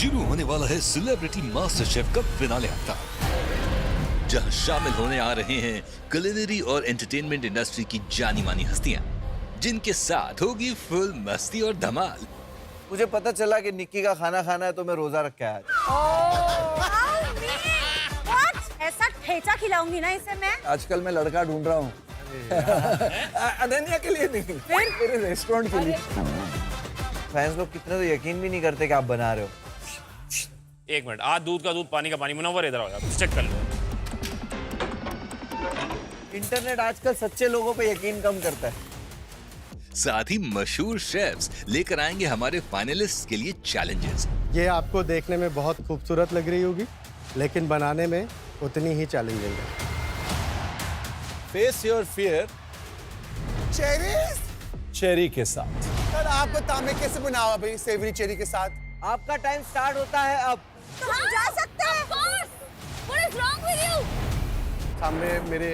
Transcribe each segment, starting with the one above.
शुरू होने वाला है सेलिब्रिटी मास्टर शेफ का फिनाले हफ्ता, जहां शामिल होने आ रहे हैं कुलिनरी और एंटरटेनमेंट इंडस्ट्री की जानी मानी हस्तियां, जिनके साथ होगी फुल मस्ती और धमाल। मुझे पता चला कि निक्की का खाना खाना है तो मैं रोजा रख के आया। ऐसा ठेचा खिलाऊंगी ना इसे मैं। आजकल मैं लड़का ढूंढ रहा हूँ। अनन्या के लिए नहीं, मेरे रेस्टोरेंट के लिए। फैंस लोग कितने तो यकीन भी नहीं करते कि आप बना रहे हो। एक मिनट, आज दूध का दूध पानी का पानी। मुनव्वर इधर आओ, चेक कर लो। इंटरनेट आजकल सच्चे लोगों पे यकीन कम करता है। साथ ही मशहूर शेफ्स लेकर आएंगे हमारे फाइनलिस्ट के लिए चैलेंजेस। ये आपको देखने में बहुत खूबसूरत लग रही होगी, लेकिन बनाने में उतनी ही चैलेंजिंग है। फेस योर फियर चेरी के साथ। सर आपको तामे कैसे बनाओ भाई सेवरी चेरी के साथ? आपका टाइम स्टार्ट होता है अब। तो हम जा सकते हैं। What is wrong with you? सामने मेरे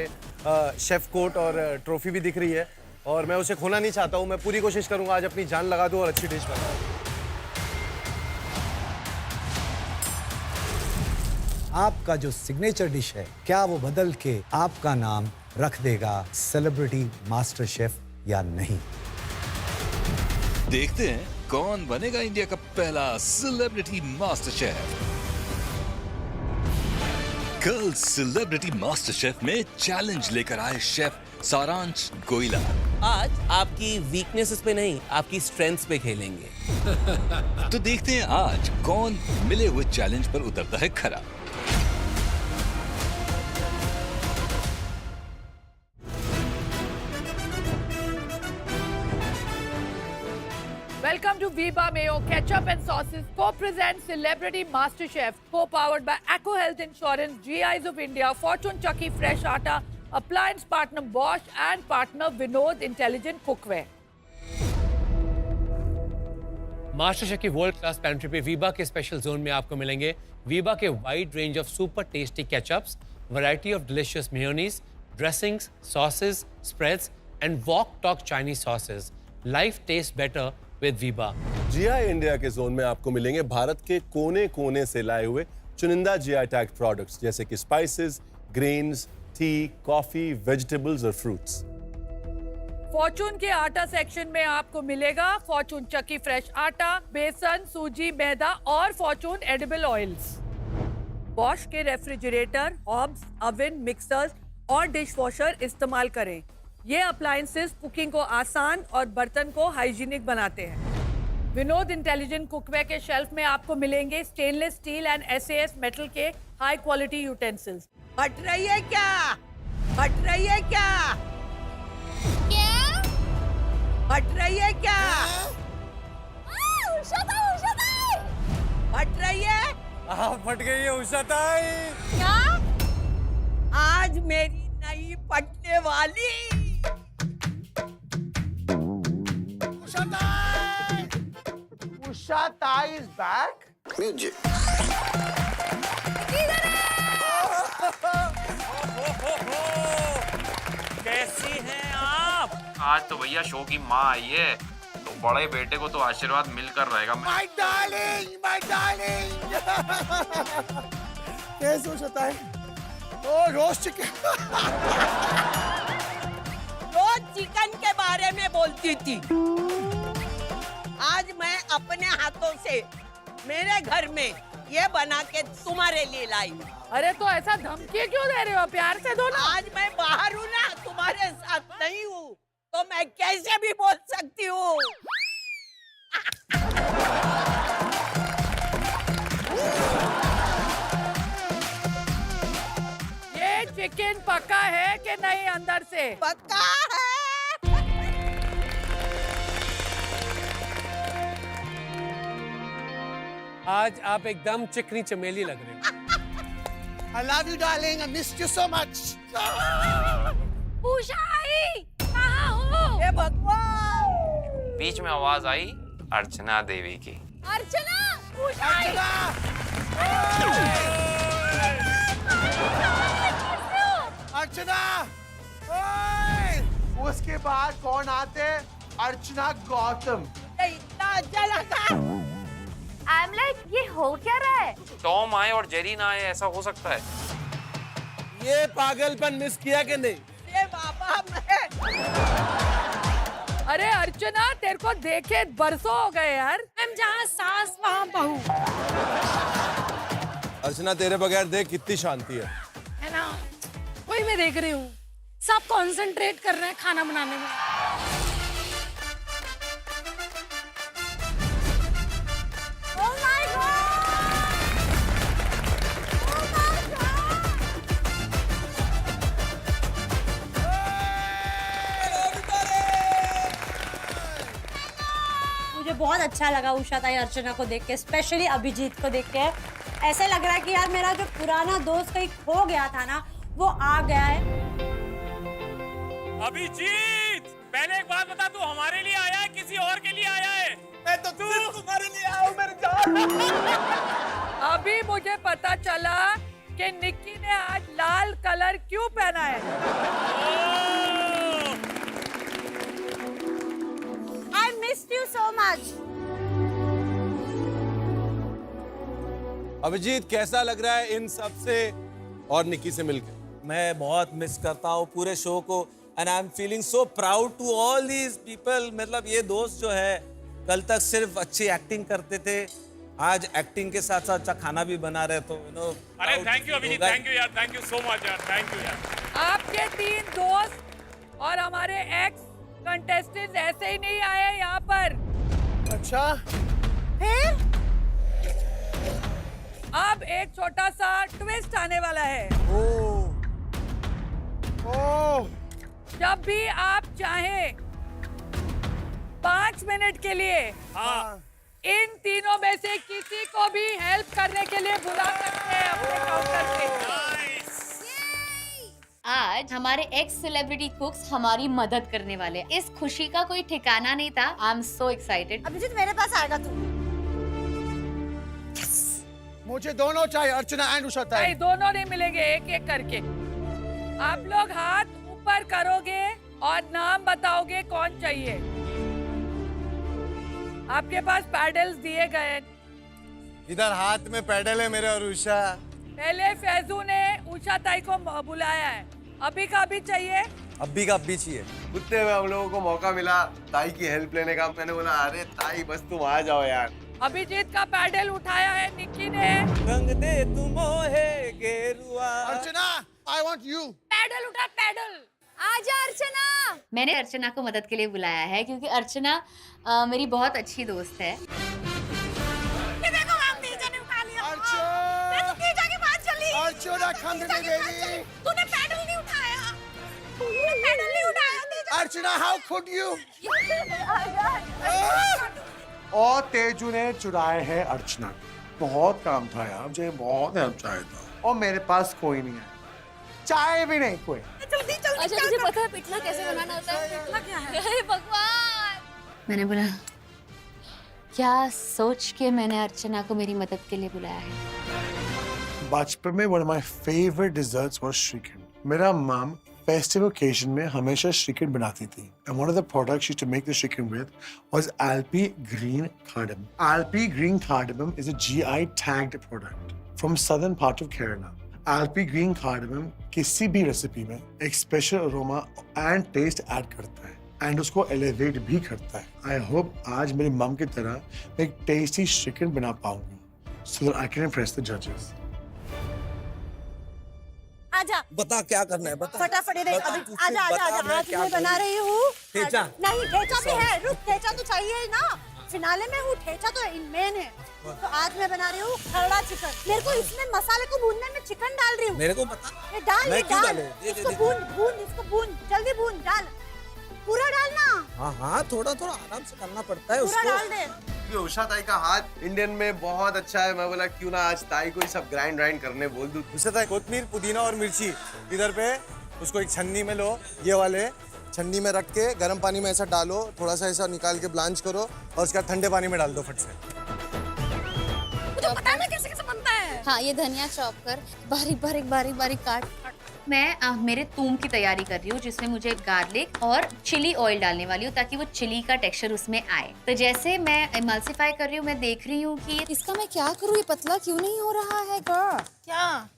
शेफ कोट और ट्रॉफी भी दिख रही है और मैं उसे खोना नहीं चाहता हूँ। मैं पूरी कोशिश करूंगा आज अपनी जान लगा दूं और अच्छी डिश बनाऊं। आपका जो सिग्नेचर डिश है, क्या वो बदल के आपका नाम रख देगा सेलिब्रिटी मास्टर शेफ या नहीं? देखते हैं कौन बनेगा इंडिया का पहला सेलिब्रिटी मास्टर शेफ। कल सेलिब्रिटी मास्टर शेफ में चैलेंज लेकर आए शेफ सारांश गोयला। आज आपकी वीकनेसेस पे नहीं, आपकी स्ट्रेंथ्स पे खेलेंगे। तो देखते हैं आज कौन मिले हुए चैलेंज पर उतरता है खरा। Welcome to Viva Mayo Ketchup and Sauces co-presents Celebrity Master Chef, co-powered by Acco Health Insurance, GIs of India, Fortune Chucky Fresh Atta, appliance partner Bosch and partner Vinod Intelligent Cookware. Master chef की world class pantry पे वीबा के special zone में आपको मिलेंगे वीबा के wide range of super tasty ketchups, variety of delicious mayonnaise, dressings, sauces, spreads and wok tok Chinese sauces. Life taste better with Veeba. GI India के zone में आपको मिलेंगे भारत के कोने कोने से लाए हुए चुनिंदा जीआई टैग प्रोडक्ट्स जैसे कि spices, grains, T, coffee, vegetables और फ्रूट्स। फॉर्चून के आटा सेक्शन में आपको मिलेगा फॉर्चून चक्की फ्रेश आटा, बेसन, सूजी, मैदा और फॉर्चून एडिबल ऑयल्स। बॉश के रेफ्रिजरेटर, हॉब्स, ओवन, मिक्सर्स और डिश वॉशर इस्तेमाल करें। ये अप्लायंसेस कुकिंग को आसान और बर्तन को हाइजीनिक बनाते हैं। विनोद इंटेलिजेंट कुकवेयर के शेल्फ में आपको मिलेंगे stainless steel and SAS metal के हाई क्वालिटी यूटेंसिल्स। हट रही है क्या? हट रही है क्या? क्या? हट रही है क्या? हट रही है? फट गई है उषा ताई। क्या? आज मेरी नई पटने वाली। उषा ताई is back. कैसी हैं आप? आज तो भैया शो की माँ आई है, तो बड़े बेटे को तो आशीर्वाद मिलकर रहेगा। My darling, my darling. कैसे उषा ताई? ओ रोस्ट चिकन। रोज चिकन के बारे में बोलती थी। आज मैं अपने हाथों से मेरे घर में ये बना के तुम्हारे लिए लाई। अरे तो ऐसा धमकी क्यों दे रहे हो? प्यार से दो ना। आज मैं बाहर हूँ ना, तुम्हारे साथ नहीं हूँ, तो मैं कैसे भी बोल सकती हूँ। ये चिकन पका है कि नहीं अंदर से? पक्का है। आज आप एकदम चिकनी चमेली लग रहे हो। I love you darling, I missed you so much. Usha आई, कहाँ हो? हे भगवान। बीच में आवाज आई अर्चना देवी की। अर्चना, उषा आई। अर्चना, ओए! उसके बाद कौन आते? अर्चना गौतम। इतना अच्छा लगा। आई एम लाइक ये हो क्या रहा है? टॉम आए और जेरी ना आए, ऐसा हो सकता है? ये पागलपन मिस किया कि नहीं? ये बाबा मैं अरे अर्चना, तेरे को देखे बरसों हो गए यार। मैम जहाँ सास वहाँ बहू, अर्चना तेरे बगैर देख कितनी शांति है। है ना? वही मैं देख रही हूँ, सब कंसंट्रेट कर रहे हैं खाना बनाने में। Oh my God! Oh my God! मुझे बहुत अच्छा लगा उषा ताई अर्चना को देख के, स्पेशली अभिजीत को देख के। ऐसे लग रहा है कि यार मेरा जो पुराना दोस्त कहीं खो गया था ना, वो आ गया है। अभिजीत, पहले एक बात बता, तू हमारे लिए आया है किसी और के लिए आया है? मैं तो सिर्फ तुम्हारे लिए आया हूँ मेरे जान। अभी मुझे पता चला कि निक्की ने आज लाल कलर क्यों पहना है। I missed you so much. Abhijit कैसा लग रहा है इन सब से और निक्की से मिलकर? मैं बहुत मिस करता हूँ पूरे शो को and I am feeling so proud to all these people. मतलब ये दोस्त जो है कल तक सिर्फ अच्छी एक्टिंग करते थे, आज एक्टिंग के साथ साथ अच्छा खाना भी बना रहे, तो यू नो। अरे thank you Abhijit, thank you यार, थैंक यू सो मच यार, थैंक यू यार। आपके 3 दोस्त और हमारे एक्स कंटेस्टेंट ऐसे ही नहीं आए यहाँ पर। अच्छा, फिर अब एक छोटा सा ट्विस्ट आने वाला है। ओह, जब भी आप चाहें 5 मिनट के लिए इन तीनों में से किसी को भी हेल्प करने के लिए बुला सकते हैं अपने काउंटर पे। आज हमारे एक्स सेलिब्रिटी कुक्स हमारी मदद करने वाले हैं। इस खुशी का कोई ठिकाना नहीं था। I am so excited. Abhijit मेरे पास आएगा तू? मुझे दोनों चाहिए, अर्चना एंड उषा ताई। नहीं, दोनों नहीं मिलेंगे, एक एक करके। आप लोग हाथ ऊपर करोगे और नाम बताओगे कौन चाहिए। आपके पास पैडल्स दिए गए। इधर हाथ में पैडल है मेरे और उषा। पहले फैजू ने उषा ताई को बुलाया है, अभी का भी चाहिए। अभी का अभी चाहिए। कुत्ते में हम लोगों को मौका मिला ताई की हेल्प लेने का। मैंने बोला अरे ताई बस तुम आ जाओ यार। अभिजीत का पैडल उठाया है निक्की ने। रंग दे तुम है गेरुआ। अर्चना, I want you. पैडल उठा, पैडल। आजा अर्चना। मैंने अर्चना को मदद के लिए बुलाया है क्योंकि अर्चना मेरी बहुत अच्छी दोस्त है। देखो हम तेजा ने उठा लिया। मैं तो तेजा के पास चली। अर्चना, come to me, baby. तूने पैडल नहीं उठाया। तूने पैडल नहीं उठाया तेजा। अर्चना, how could you? और तेजू ने चुराए हैं अर्चना। बहुत काम था यार, मुझे बहुत हेल्प चाहिए था और मेरे पास कोई नहीं है, चाय भी नहीं कोई। जल्दी जल्दी। अच्छा तुझे पता है पिटला कैसे बनाना होता है? पिटला क्या है? हे भगवान। मैंने बोला क्या सोच के मैंने अर्चना को मेरी मदद के लिए बुलाया है। बचपन में one of my favorite desserts was shrikhand. मेरा मम फेस्टिवल ओकेजन में हमेशा श्रीखंड बनाती थी। And one of the products she used to make the shrikhand with was Alpi Green Cardamom. Alpi Green Cardamom is a GI tagged product from southern part of Kerala. Alpi Green Cardamom किसी भी recipe में एक special aroma and taste add करता है and उसको elevate भी करता है। आई होप आज मेरी मम की तरह एक टेस्टी श्रीखंड बना पाऊंगा so that I can impress the judges. आजा। बता क्या करना है, बता। फटाफट अभी आजा आजा आजा। आज मैं बना रही हूँ ठेचा। नहीं ठेचा भी है, रुक, ठेचा तो चाहिए ही ना, फिनाले में हूँ, ठेचा तो मेन है। तो आज मैं बना रही हूँ खरड़ा चिकन। मेरे को इसमें मसाले को भूनने में चिकन डाल रही हूँ। मेरे को बता। ये डाल, मैं ये क्यों डाल। डालूं? इसको भून, इसको भून, जल्दी भून, डाल, पूरा डालना। हाँ हाँ, थोड़ा थोड़ा आराम से करना पड़ता है पूरा उसको। डाल दे। उषा ताई का हाथ इंडियन में बहुत अच्छा है। मैं बोला क्यों ना आज ताई को सब ग्राइंड करने बोल दूं। उषा ताई कोतमीर, पुदीना और मिर्ची इधर पे उसको एक छन्नी में लो, ये वाले छन्नी में रख के गर्म पानी में ऐसा डालो, थोड़ा सा ऐसा निकाल के ब्लांच करो और उसके बाद ठंडे पानी में डाल दो फट से। मुझे पता है ना कैसे कैसे बनता है। हाँ, ये धनिया चॉप कर, बारीक बारीक बारीक बारीक काट। मैं मेरे तूम की तैयारी कर रही हूँ, जिसमें मुझे गार्लिक और चिली ऑयल डालने वाली हूँ ताकि वो चिली का टेक्सचर उसमें आए। तो जैसे मैं इमल्सिफाई कर रही हूँ, मैं देख रही हूँ कि इसका मैं क्या करूँ, ये पतला क्यों नहीं हो रहा है गर्ल? क्या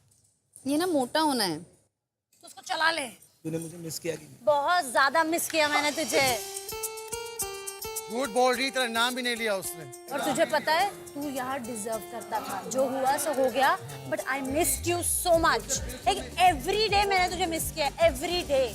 ये ना मोटा होना है। तो उसको चला ले। तूने मुझे मिस किया कि बहुत ज्यादा मिस किया मैंने तुझे। झूठ बोल रही, तेरा नाम भी नहीं लिया उसने। और तुझे पता है तू यहाँ डिजर्व करता था, जो हुआ सो हो गया, but I missed you so much. Like every day मैंने तुझे मिस किया, एवरी डे।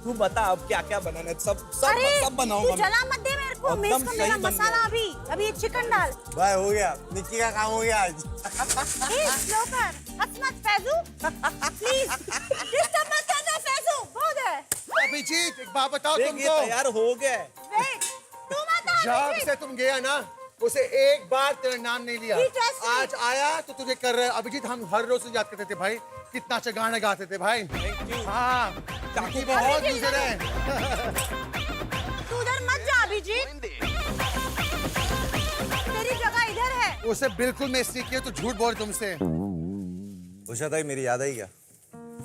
तू बता अब क्या क्या बनाना है, सब अरे बनाऊंगा तू जला मत दे मेरे को, मिस कर देना मसाला। अभी ये चिकन डाल। भाई हो गया, निक्की का काम हो गया आज। प्लीज स्लो कर, हंस मत फैजू, प्लीज डिस्टर्ब मत करना फैजू, बहुत है। अभिजीत एक बात बताओ ये तुमको, तैयार हो गया। वेट, तू मत आ जब अभिजीत। से तुम गया ना, उसे एक बार तेरा नाम नहीं लिया। He trusts me. आज आया तो तुझे कर रहे। अभिजीत हम हर रोज याद करते थे भाई, कितना अच्छा गाना गाते थे भाई। हाँ, चाकी बहुत यूजर है। तू उधर मत जा अभिजीत, तेरी जगह इधर है। उसे बिल्कुल मैं इसलिए किया, तो झूठ बोल तुमसे। उषा ताई मेरी याद आई क्या?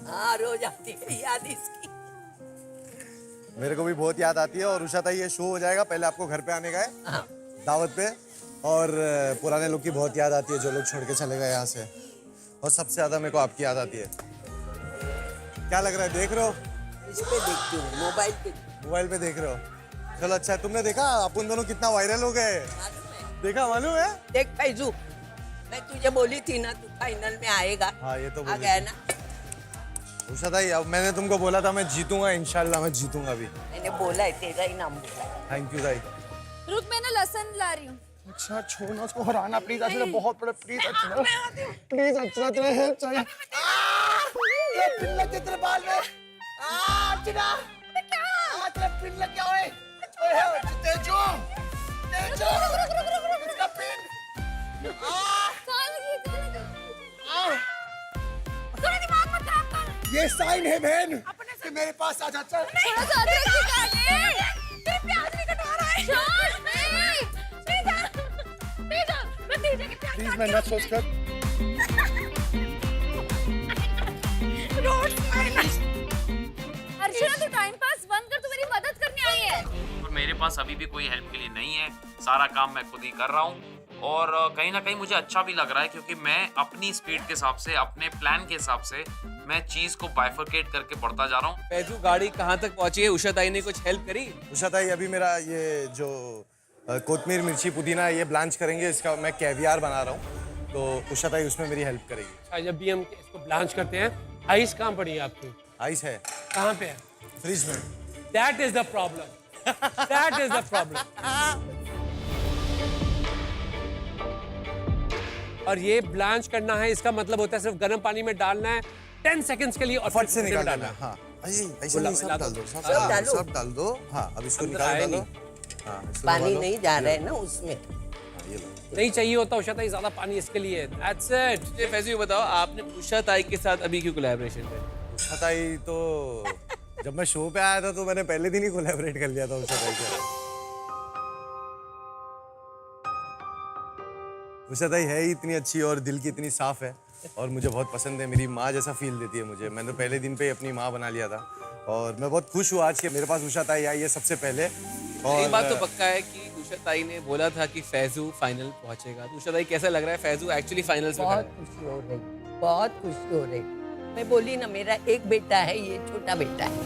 हाँ रोज आती है याद इसकी। मेरे को भी बहुत याद आती है। और उषा ताई ये शो हो जाएगा, पहले आपको घर पे आने का है दावत पे, और पुराने लोग की बहुत याद आती है जो लोग छोड़ के चले गए यहाँ से। और सबसे ज्यादा मेरे को आपकी याद आती है। क्या लग रहा है, देख रहे हो? इस पे देखती हूँ, मोबाइल पे देख रहे हो? चलो अच्छा है, तुमने देखा अपन दोनों कितना वायरल हो गए? देखा, मालूम है? देख फैजू, मैं तुझे बोली थी ना तू फाइनल में आएगा। हाँ ये तो आ गया ना। उषा ताई अब मैंने तुमको बोला था मैं जीतूंगा, इंशाल्लाह मैं जीतूंगा भी। मैंने बोला है, तेरा ही नाम बोला है। थैंक यू ताई। रुक, मैं ना लहसुन ला रही हूँ। अच्छा छोड़ना उसको, हराना प्लीज। अच्छा बहुत बड़ा प्लीज, अच्छा प्लीज, अच्छा तेरा हेल्प चाहिए। ये पिन लग गया तेरे बाल में। चिना क्या तेरा पिन लग गया? ओए तेजो, तेजो इसका पिन। दिमाग मत खराब कर। ये साइन है बहन कि मेरे पास आ जा। चल थोड़ा सा अदरक भी काट ले। तेरे प्याज नहीं कटवा रहा है। प्लीज मैं न सोच कर। अर्चना तू टाइम पास बंद कर, तू मेरी मदद करने आई है। और मेरे पास अभी भी कोई हेल्प के लिए नहीं है, सारा काम मैं खुद ही कर रहा हूँ। और कहीं ना कहीं मुझे अच्छा भी लग रहा है, क्योंकि मैं अपनी स्पीड के हिसाब से, अपने प्लान के हिसाब से मैं चीज को बाइफरकेट करके बढ़ता जा रहा हूँ। फैजू गाड़ी कहाँ तक पहुंची है? उषा ताई ने कुछ हेल्प करी? उषा ताई अभी मेरा ये जो कोतमीर मिर्ची पुदीना ये ब्लांच करेंगे, इसका मैं कैवियार बना रहा हूँ, तो उषा ताई उसमें मेरी हेल्प करेगी। अच्छा, जब भी हम इसको ब्लांच करते हैं, आइस कहाँ पड़ी है आपकी? आइस है कहाँ पे है? फ्रिज में। That is the problem. That is the problem. और ये ब्लांच करना है, इसका मतलब होता है सिर्फ गर्म पानी में डालना है 10 सेकंड्स के लिए और फट से फिर निकाल डालना डालना। है। हाँ ऐसे नहीं, सब डाल दो, सब डाल दो। हाँ अब इसको निकाल डालो। हाँ पानी नहीं जा रहा है ना उसमें। ये लो। नहीं चाहिए होता उषा ताई ज्यादा पानी इसके लिए। That's it. ये फैजू ये बताओ, आपने उषा ताई के साथ अभी क्यों कोलैबोरेशन किया? उषा ताई तो जब मैं शो पे आया था तो मैंने पहले दिन ही कोलैबोरेट कर लिया था उषा ताई से। उषा ताई है ही इतनी अच्छी और दिल की इतनी साफ है, और मुझे बहुत पसंद है। मेरी माँ जैसा फील देती है मुझे। मैंने पहले दिन पे अपनी माँ बना लिया था, और मैं बहुत खुश हूँ आज के मेरे पास उषा ताई आई है सबसे पहले। और एक बात तो पक्का है कि उषा ताई ने बोला था कि फैजू फाइनल पहुंचेगा। तो उषा ताई कैसा लग रहा है फैजू एक्चुअली फाइनल्स में? बहुत खुशी हो रही, बहुत खुशी हो रही। मैं बोली ना मेरा एक बेटा है, ये छोटा बेटा है।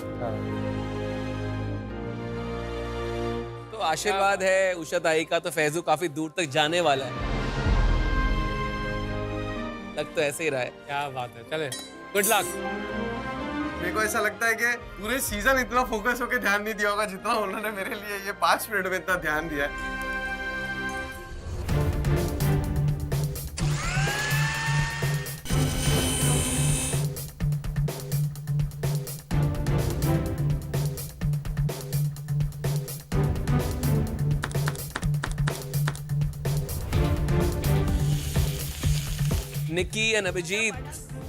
तो आशीर्वाद है उषा ताई का, तो फैजू काफी दूर तक जाने वाला है। लग तो ऐसे ही रहा है। क्या बात है, चले गुड लक। मेरे को ऐसा लगता है कि पूरे सीजन इतना फोकस होकर ध्यान नहीं दिया होगा जितना उन्होंने मेरे लिए ये 5 मिनट में इतना ध्यान दिया है। निक्की एंड अभिजीत,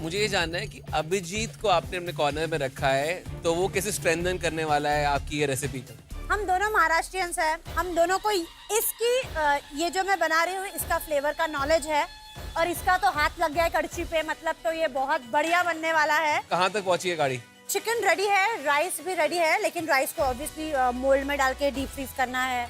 मुझे ये जानना है कि अभिजीत को आपने अपने कॉर्नर में रखा है, तो वो कैसे स्ट्रेंथन करने वाला है आपकी ये रेसिपी को? हम दोनों महाराष्ट्रियंस हैं, हम दोनों को इसकी ये जो मैं बना रही हूँ इसका फ्लेवर का नॉलेज है, और इसका तो हाथ लग गया है कड़छी पे, मतलब तो ये बहुत बढ़िया बनने वाला है। कहाँ तक पहुंची है गाड़ी? चिकन रेडी है, राइस भी रेडी है, लेकिन राइस को ऑब्वियसली मोल्ड में डाल के डीप फ्रीज करना है,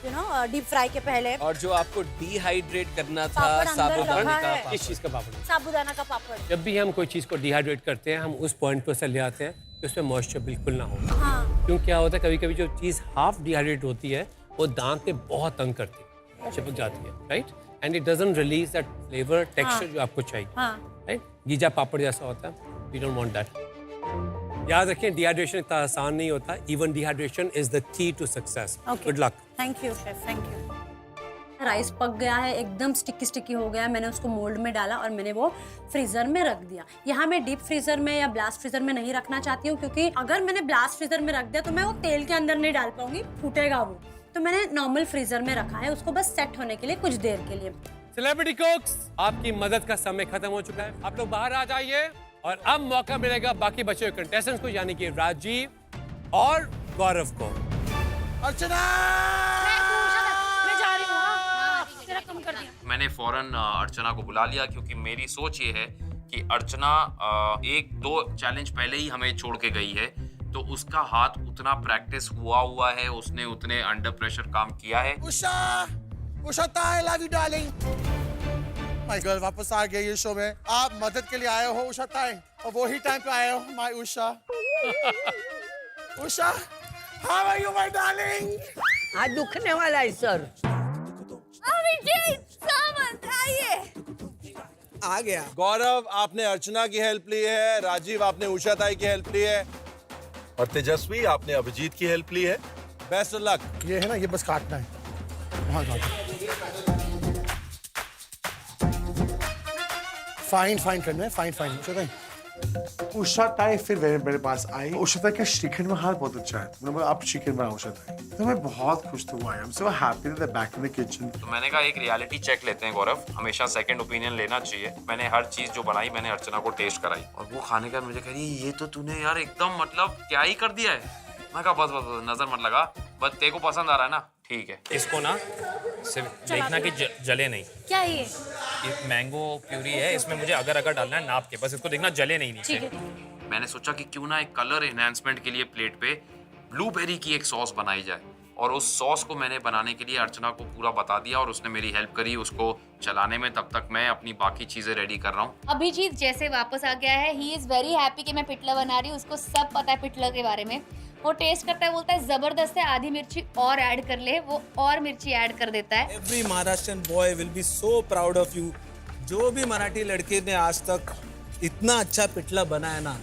यू नो, डीप फ्राई के पहले। और जो आपको डिहाइड्रेट करना था, पापड़ अंदर साबूदाना रखा है। का किस चीज़ का पापड़? साबूदाना का पापड़। जब भी हम कोई चीज़ को डिहाइड्रेट करते हैं हम उस पॉइंट पर से ले आते हैं कि उसमें मॉइस्चर बिल्कुल ना हो। हाँ। क्यों क्या होता है कभी कभी जो चीज़ हाफ डिहाइड्रेट होती है वो दांत पे बहुत तंग करती है, चिपक जाती है, right, and it doesn't release that flavour texture जो आपको चाहिए, हाँ। राइट। गीजा पापड़ जैसा होता है, वी डोंट वांट दैट। याद रखें डिहाइड्रेशन इतना आसान नहीं होता, even dehydration is the key to success. Good luck. Thank you chef, thank you. Rice पक गया है, एकदम स्टिकी स्टिकी हो गया है। मैंने उसको मोल्ड में डाला और मैंने वो फ्रीजर में रख दिया। यहाँ मैं डीप फ्रीजर में या ब्लास्ट फ्रीजर में नहीं रखना चाहती हूँ, क्योंकि अगर मैंने ब्लास्ट फ्रीजर में रख दिया तो मैं वो तेल के अंदर नहीं डाल पाऊंगी, फूटेगा वो। तो मैंने नॉर्मल फ्रीजर में रखा है उसको, बस सेट होने के लिए कुछ देर के लिए। सेलिब्रिटी कुक्स, आपकी मदद का समय खत्म हो चुका है, आप लोग बाहर आ जाइए और अब मौका मिलेगा बाकी बचे हुए कंटेस्टेंट्स को, यानी कि राजीव और गौरव को। अर्चना! मैं जा रही हूँ, तेरा कम कर दिया। मैंने फौरन अर्चना को बुला लिया क्योंकि मेरी सोच ये है कि अर्चना 1-2 चैलेंज पहले ही हमें छोड़ के गई है, तो उसका हाथ उतना प्रैक्टिस हुआ है, उसने उतने अंडर प्रेशर काम किया है। उषा! उषा ताई, love you darling. My girl वापस आ गई ये शो में। आप मदद के लिए आए हो उषा ताई, और वो ही टाइम पे आए हो my Usha. Usha, how are you my darling? आज दुखने वाला है सर। अभिजीत, सामंत, आइए। आ गया। गौरव आपने अर्चना की हेल्प ली है, राजीव आपने उषा ताई की हेल्प ली है, और तेजस्वी आपने अभिजीत की हेल्प ली है। Best of luck. ये है ना, ये बस काटना है। वहाँ काटो। फाइन फाइन करना है, फाइन फाइन। उषा ताई, उषा ताई फिर मेरे पास आई। उषा ताई का श्रीखंड में हाथ बहुत अच्छा है। मैंने बोला आप श्रीखंड बनाओ उषा ताई, तो मैं बहुत खुश हुआ। आई am so happy that back in the kitchen. तो मैंने कहा एक रियलिटी चेक लेते हैं गौरव, हमेशा सेकंड ओपिनियन लेना चाहिए। मैंने हर चीज जो बनाई मैंने अर्चना को टेस्ट कराई, और वो खाने का मुझे कह रही ये तो तूने यार एकदम मतलब क्या ही कर दिया है। मैं कहा बस बस नजर मत लगा, बस तेरे को पसंद आ रहा है ना, ठीक है। इसको ना सिर्फ देखना कि जले नहीं। क्या ये मैंगो प्यूरी है, इसमें मुझे अगर डालना है नाप के, बस इसको देखना जले नहीं नीचे। मैंने सोचा कि क्यों ना एक कलर एनहांसमेंट के लिए प्लेट पे ब्लूबेरी की एक सॉस बनाई जाए, और उस सॉस को मैंने बनाने के लिए अर्चना को पूरा बता दिया और उसने मेरी हेल्प करी उसको चलाने में। तब तक मैं अपनी बाकी चीजें रेडी कर रहा हूँ। अभिजीत जैसे वापस आ गया है, ही इज वेरी हैप्पी कि मैं पिटला बना रही हूँ, उसको सब पता है पिटला के बारे में। वो टेस्ट करता है, बोलता है जबरदस्त है, आधी मिर्ची और ऐड कर ले, वो और मिर्ची ऐड कर देता है। Every Maharashtrian boy will B so proud of you. जो भी मराठी लड़के ने आज तक इतना अच्छा पिटला बनाया ना,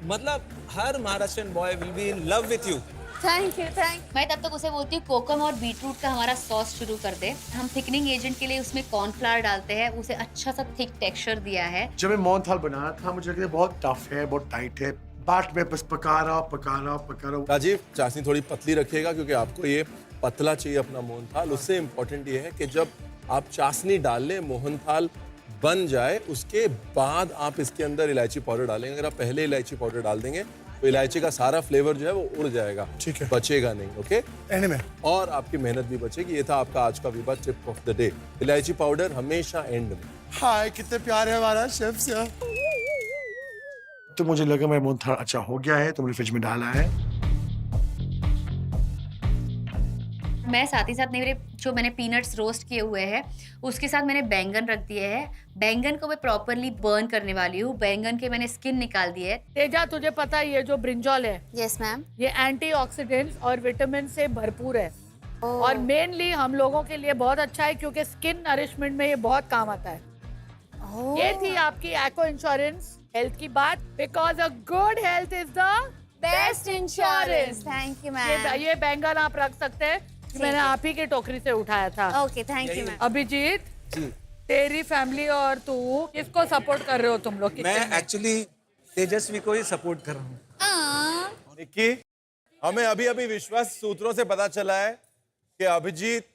मतलब हर Maharashtrian boy will be in love with you. Thank you, thank. मैं तब तक उसे बोलती हूँ कोकम और बीटरूट का हमारा सॉस शुरू कर दे। हम थिकनिंग एजेंट के लिए उसमें कॉर्नफ्लावर डालते हैं, उसे अच्छा सा थिक टेक्सचर दिया है। जब मैं मोहनथाल बनाया था मुझे लगा बहुत टफ है, बहुत टाइट है। बाट में बस पका रहा। राजीव चाशनी थोड़ी पतली रखिएगा क्योंकि आपको ये पतला चाहिए अपना मोहनथाल। उससे इम्पोर्टेंट ये है कि जब आप चाशनी डाल लें, मोहनथाल बन जाए, उसके बाद आप इसके अंदर इलायची पाउडर डालेंगे। अगर आप पहले इलायची पाउडर डाल देंगे तो इलायची का सारा फ्लेवर जो है वो उड़ जाएगा, ठीक है, बचेगा नहीं। ओके, एंड में और आपकी मेहनत भी बचेगी। ये था आपका आज का Vibha tip of the day. इलायची पाउडर हमेशा एंड में। हाय, कितने प्यार है हमारा शेफ से। तो मुझे लगा मेरा मोहनथाल अच्छा हो गया है, तो मैंने फ्रिज में डाला है। मैं साथ ही साथ मेरे जो मैंने पीनट्स रोस्ट किए हुए हैं उसके साथ मैंने बैंगन रख दिए हैं। बैंगन को मैं प्रॉपरली बर्न करने वाली हूँ। बैंगन के मैंने स्किन निकाल दी है। तेजा तुझे पता है ये जो ब्रिंजॉल है, यस मैम, ये एंटीऑक्सीडेंट्स और विटामिन से भरपूर है, और मेनली हम लोगों के लिए बहुत अच्छा है क्योंकि स्किन नरिशमेंट में ये बहुत काम आता है। ये थी आपकी एको इंश्योरेंस हेल्थ की बात, because a good health is the best insurance. Thank you ma'am. ये बैंगन आप रख सकते हैं, मैंने आप ही की टोकरी से उठाया था। Okay, thank you ma'am. Abhijit ji, तेरी फैमिली और तू किसको सपोर्ट कर रहे हो तुम लोग? मैं एक्चुअली तेजस्वी को ही सपोर्ट कर रहा हूँ। निक्की, हमें अभी अभी विश्वास सूत्रों से पता चला है कि अभिजीत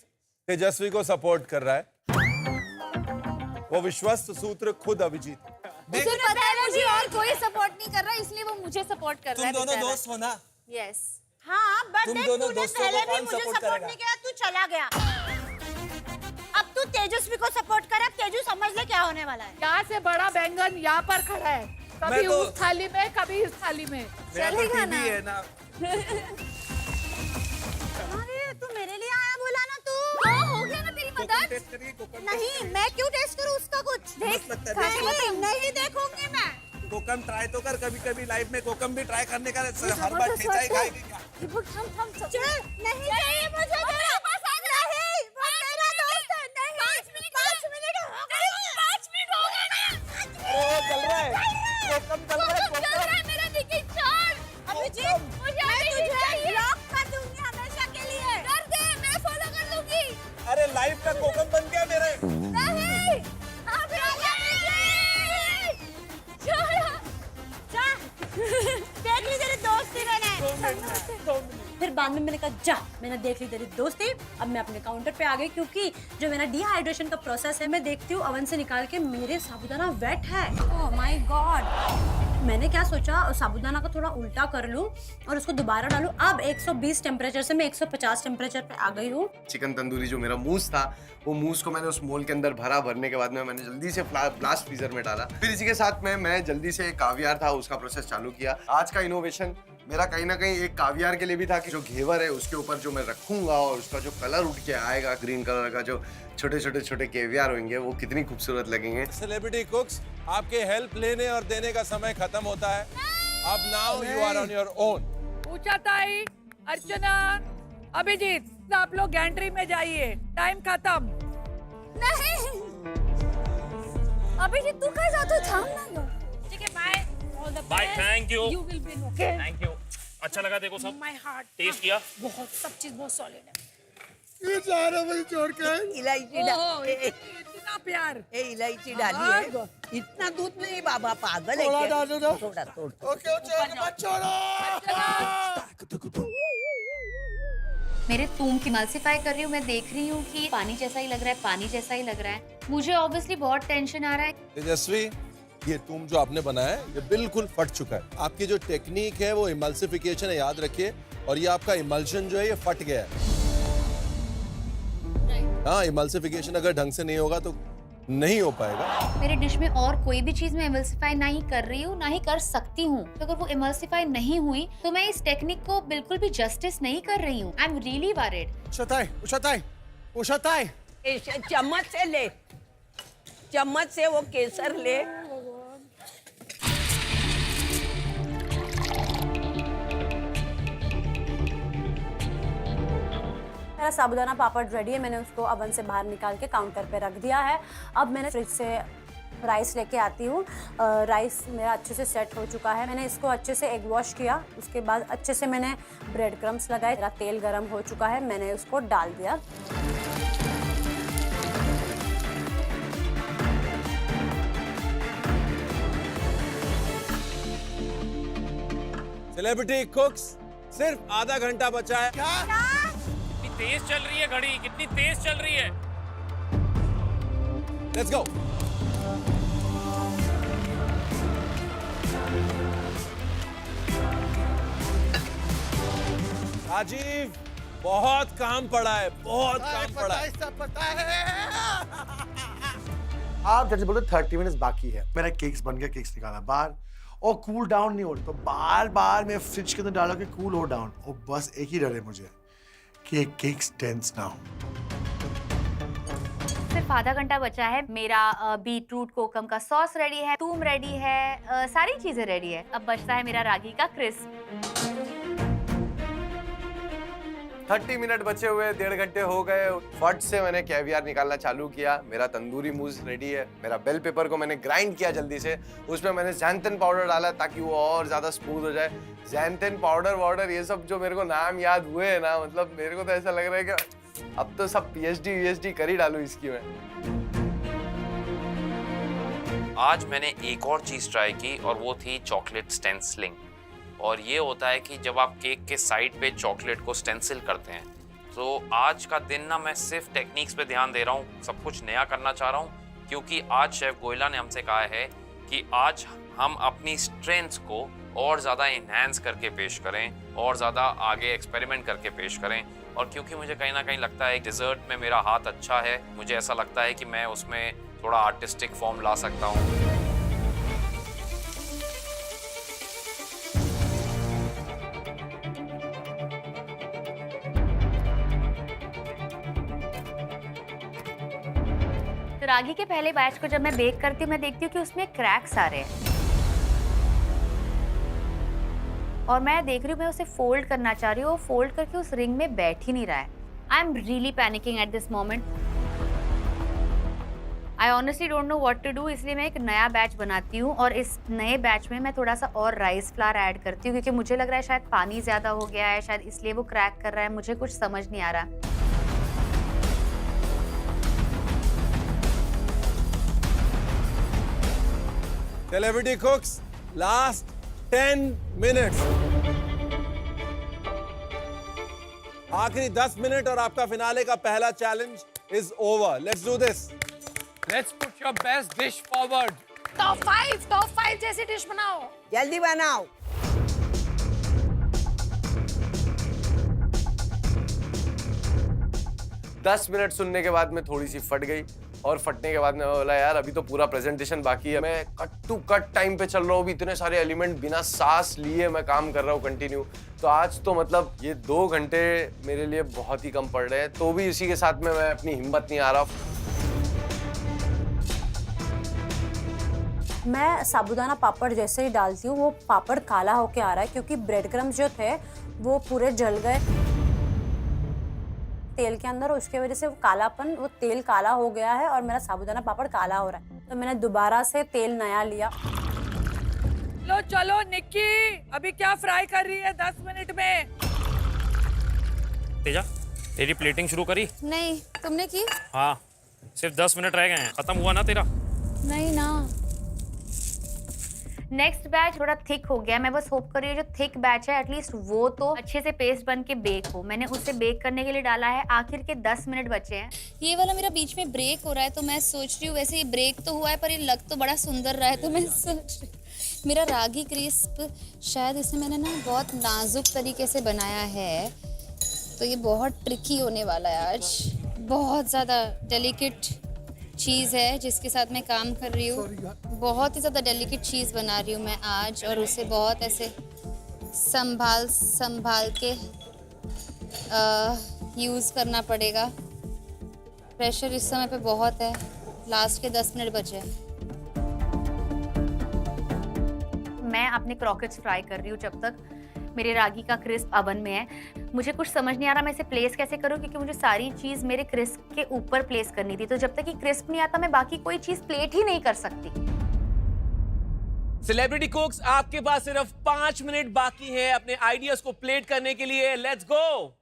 तेजस्वी को सपोर्ट कर रहा है। वो विश्वस्त सूत्र खुद अभिजीत। उसे पता है मुझे और कोई सपोर्ट नहीं कर रहा, इसलिए वो मुझे सपोर्ट कर रहा है। तुम दोनों दोस्त हो ना? यस। हाँ, बट तुम देख दोनों तूने दोस्तों पहले को भी कौन मुझे सपोर्ट सपोर्ट करेगा? नहीं किया, तू चला गया। अब तू तेजस्वी को सपोर्ट कर, अब तेजस्वी समझ ले क्या होने वाला है। यहाँ से बड़ा बैंगन यहाँ पर खड़ा है, कभी मैं तो- उस थाली में कभी इस थाली में। मेरा तो चलेगा टीवी है ना। अरे तू मेरे लिए आया बोला ना तू। हो गया ना तेरी मदद। टेस्ट करिए कोकम। नहीं मैं क्यों टेस्ट करूँ उसका कुछ। देख लगता है, नहीं देखूंगी मैं। कोकम ट्राई तो कर, कभी कभी लाइफ में कोकम भी ट्राई करने का हर बार जबरदस्त ठेचा ही बात है। खाएगी क्या? थम चल नहीं चाहिए मुझे तेरा नहीं वो मेरा दोस्त है नहीं 5 मिनट हो गए 5 मिनट हो गए ना। ओ चल रहा है कोकम चल रहा है चल रहा है मेरा दिखे छोड़ अभिजीत मुझे मैं तुझे ब्लॉक कर दूंगी हमेशा के लिए कर दे मैं फॉलो कर लूंगी। अरे लाइफ का कोकम बन गया मेरे। नहीं अभी देख ली तेरे दोस्त ही मैंने। फिर बाद में मैंने कहा जा, मैंने देख ली तेरी दोस्ती, अब मैं अपने काउंटर पे आ गई क्योंकि जो मेरा डिहाइड्रेशन का प्रोसेस है मैं देखती हूँ ओवन से निकाल के मेरे साबूदाना वेट है। Oh my God. मैंने क्या सोचा साबूदाना को थोड़ा उल्टा कर लूं और उसको दोबारा डालूं। अब 120 टेम्परेचर से मैं 150 टेम्परेचर पे आ गई हूँ। चिकन तंदूरी जो मेरा मूस था, वो मूस को मैंने उस मोल के अंदर भरा, भरने के बाद में मैंने जल्दी से ब्लास्ट फ्रीजर में डाला। फिर इसी के साथ में मैं जल्दी से कावियार था उसका प्रोसेस चालू किया। आज का इनोवेशन मेरा कहीं ना कहीं एक कावियार के लिए भी था कि जो घेवर है उसके ऊपर जो मैं रखूंगा और उसका जो कलर उठ के आएगा ग्रीन कलर का, जो छोटे केवियार होंगे वो कितनी खूबसूरत लगेंगे। सेलिब्रिटी कुक्स, आपके हेल्प लेने और देने का समय खत्म होता है। अब now you are on your own. पूछा ताई, अर्चना, अभिजीत, आप लोग गैंट्री में जाइए, टाइम खत्म। नहीं अभिजीत तू कहाँ जाता है? थाम ना। ठीक है bye. All the bye, thank you. You will be okay. Thank you. अच्छा लगा देखो सब? माय हार्ट टेस्ट किया? बहुत, सब चीज बहुत सॉलिड है। ये जा रहा मुझे छोड़ के। इलायची इतना प्यार। इलायची डाली है। इतना दूध नहीं बाबा, पागल है थोड़ा क्या? डाल दो। थोड़ा थोड़ा। ओके मत छोड़ो। मेरे तुम इमल्सिफाई कर रही हूँ, मैं देख रही हूँ कि पानी जैसा ही लग रहा है, पानी जैसा ही लग रहा है। मुझे ऑब्वियसली बहुत टेंशन आ रहा है। तेजस्वी, ये तुम जो आपने बनाया है ये बिल्कुल फट चुका है। आपकी जो टेक्निक है वो इमल्सिफिकेशन है, याद रखिए। और ये आपका इमल्शन जो है ये फट गया है। हाँ, इमल्सिफिकेशन अगर ढंग से नहीं होगा तो नहीं हो पाएगा। मेरे डिश में और कोई भी चीज मैं इमल्सिफाई नहीं कर रही हूँ, ना ही कर सकती हूँ। तो अगर वो इमल्सिफाई नहीं हुई तो मैं इस टेक्निक को बिल्कुल भी जस्टिस नहीं कर रही हूँ। I am really worried. Ushatai चम्मच से ले, चम्मच से वो केसर ले। मेरा साबूदाना पापड़ रेडी है, मैंने उसको ओवन से बाहर निकाल के काउंटर पे रख दिया है। अब मैंने फ्रिज से राइस लेके आती हूँ। राइस मेरा अच्छे से सेट हो चुका है। मैंने इसको अच्छे से एग वॉश किया, उसके बाद अच्छे से मैंने ब्रेड क्रम्स लगाए। मेरा तेल गरम हो चुका है, मैंने उसको डाल दिया। सेलिब्रिटी कुक्स, सिर्फ आधा घंटा बचा है। कितनी तेज चल रही है घड़ी, कितनी तेज चल रही है। Let's go. राजीव, बहुत काम पड़ा है, बहुत काम पड़ा है। सब पता है। आप जैसे बोले 30 मिनट्स बाकी है। मेरा केक्स बन गया, केक्स निकाला बाहर और कूल डाउन नहीं हो रहा, तो बार बार मैं फ्रिज के अंदर डाला कि कूल हो डाउन। और बस एक ही डर है मुझे कि केक्स टेंस ना हो। सिर्फ आधा घंटा बचा है। मेरा बीटरूट कोकम का सॉस रेडी है, थूम रेडी है, सारी चीजें रेडी है। अब बचता है मेरा रागी का क्रिस्प। 30 मिनट बचे हुए, 1.5 घंटे हो गए। फट से मैंने कैवियार निकालना चालू किया। मेरा तंदूरी मूस रेडी है। मेरा बेल पेपर को मैंने ग्राइंड किया जल्दी से, उसमें मैंने ज़ैंथन पाउडर डाला ताकि वो और ज़्यादा स्मूथ हो जाए। ज़ैंथन पाउडर ये सब जो मेरे को नाम याद हुए है ना, मतलब मेरे को तो ऐसा लग रहा है कि अब तो सब PhD कर ही डालूं इसकी मैं। आज मैंने एक और चीज़ ट्राई की और वो थी चॉकलेट स्टेंसिलिंग। और ये होता है कि जब आप केक के साइड पे चॉकलेट को स्टेंसिल करते हैं, तो आज का दिन ना मैं सिर्फ टेक्निक्स पे ध्यान दे रहा हूँ, सब कुछ नया करना चाह रहा हूँ। क्योंकि आज शेफ गोयला ने हमसे कहा है कि आज हम अपनी स्ट्रेंथ्स को और ज़्यादा इन्हांस करके पेश करें और ज़्यादा आगे एक्सपेरिमेंट करके पेश करें। और क्योंकि मुझे कहीं ना कहीं लगता है डिज़र्ट में मेरा हाथ अच्छा है, मुझे ऐसा लगता है कि मैं उसमें थोड़ा आर्टिस्टिक फॉर्म ला सकता हूँ। तो रागी के पहले बैच को जब मैं बेक करती हूँ, मैं देखती हूँ कि उसमें क्रैक्स आ रहे हैं और मैं देख रही हूँ, मैं उसे फोल्ड करना चाह रही हूँ, वो फोल्ड करके उस रिंग में बैठ ही नहीं रहा है। I am really panicking at this moment. I honestly don't know what to do, इसलिए मैं एक नया बैच बनाती हूँ और इस नए बैच में मैं थोड़ा सा और राइस फ्लावर ऐड करती हूँ, क्योंकि मुझे लग रहा है शायद पानी ज़्यादा हो गया है, शायद इसलिए वो क्रैक कर रहा है, मुझे कुछ समझ नहीं आ रहा। Celebrity cooks, last 10 minutes. आखिरी 10 मिनट और आपका फिनाले का पहला challenge is over. Let's do this. Let's put your best dish forward. Top 5 जैसी डिश बनाओ। जल्दी बनाओ। दस मिनट सुनने के बाद मैं थोड़ी सी फट गई और फटने के बाद मैं बोला यार अभी तो पूरा प्रेजेंटेशन बाकी है, मैं कट टू कट टाइम पे चल रहा हूँ, अभी इतने सारे एलिमेंट बिना सांस लिए मैं काम कर रहा हूँ कंटिन्यू। तो आज तो मतलब ये 2 घंटे मेरे लिए बहुत ही कम पड़ रहे हैं, तो भी इसी के साथ में मैं अपनी हिम्मत नहीं आ रहा। मैं साबूदाना पापड़ जैसे ही डालती हूँ वो पापड़ काला होके आ रहा है, क्योंकि ब्रेड क्रम्स जो थे वो पूरे जल गए तेल के अंदर, उसके वजह से वो कालापन, वो तेल काला हो गया है और मेरा साबूदाना पापड़ काला हो रहा है। तो मैंने दोबारा से तेल नया लिया। लो चलो निक्की, अभी क्या फ्राई कर रही है 10 मिनट में? तेजा, तेरी प्लेटिंग शुरू करी? नहीं, तुमने की? हाँ, सिर्फ 10 मिनट रह गए हैं, खत्म हुआ ना तेरा? नहीं ना। नेक्स्ट बैच थोड़ा थिक हो गया, मैं बस होप कर रही हूँ जो थिक बैच है एटलीस्ट वो तो अच्छे से पेस्ट बन के बेक हो। मैंने उसे बेक करने के लिए डाला है, आखिर के 10 मिनट बचे हैं। ये वाला मेरा बीच में ब्रेक हो रहा है, तो मैं सोच रही हूँ, वैसे ये ब्रेक तो हुआ है पर ये लग तो बड़ा सुंदर रहा है, तो मैं सोच रही हूँ मेरा रागी क्रिस्प शायद इसे मैंने ना बहुत नाजुक तरीके से बनाया है, तो ये बहुत ट्रिकी होने वाला है आज। बहुत ज़्यादा डेलिकेट चीज़ है जिसके साथ मैं काम कर रही हूँ, बहुत ही ज़्यादा डेलिकेट चीज़ बना रही हूँ मैं आज, और उसे बहुत ऐसे संभाल के यूज़ करना पड़ेगा। प्रेशर इस समय पे बहुत है। लास्ट के 10 मिनट बचे। मैं अपने क्रॉकेट्स फ्राई कर रही हूँ जब तक मेरे रागी का क्रिस्प अवन में है। मुझे कुछ समझ नहीं आ रहा मैं इसे प्लेस कैसे करूँ, क्योंकि मुझे सारी चीज़ मेरे क्रिस्प के ऊपर प्लेस करनी थी, तो जब तक कि क्रिस्प नहीं आता मैं बाकी कोई चीज़ प्लेट ही नहीं कर सकती। सेलिब्रिटी कुक्स, आपके पास सिर्फ 5 मिनट बाकी है अपने आइडियाज को प्लेट करने के लिए। Let's go.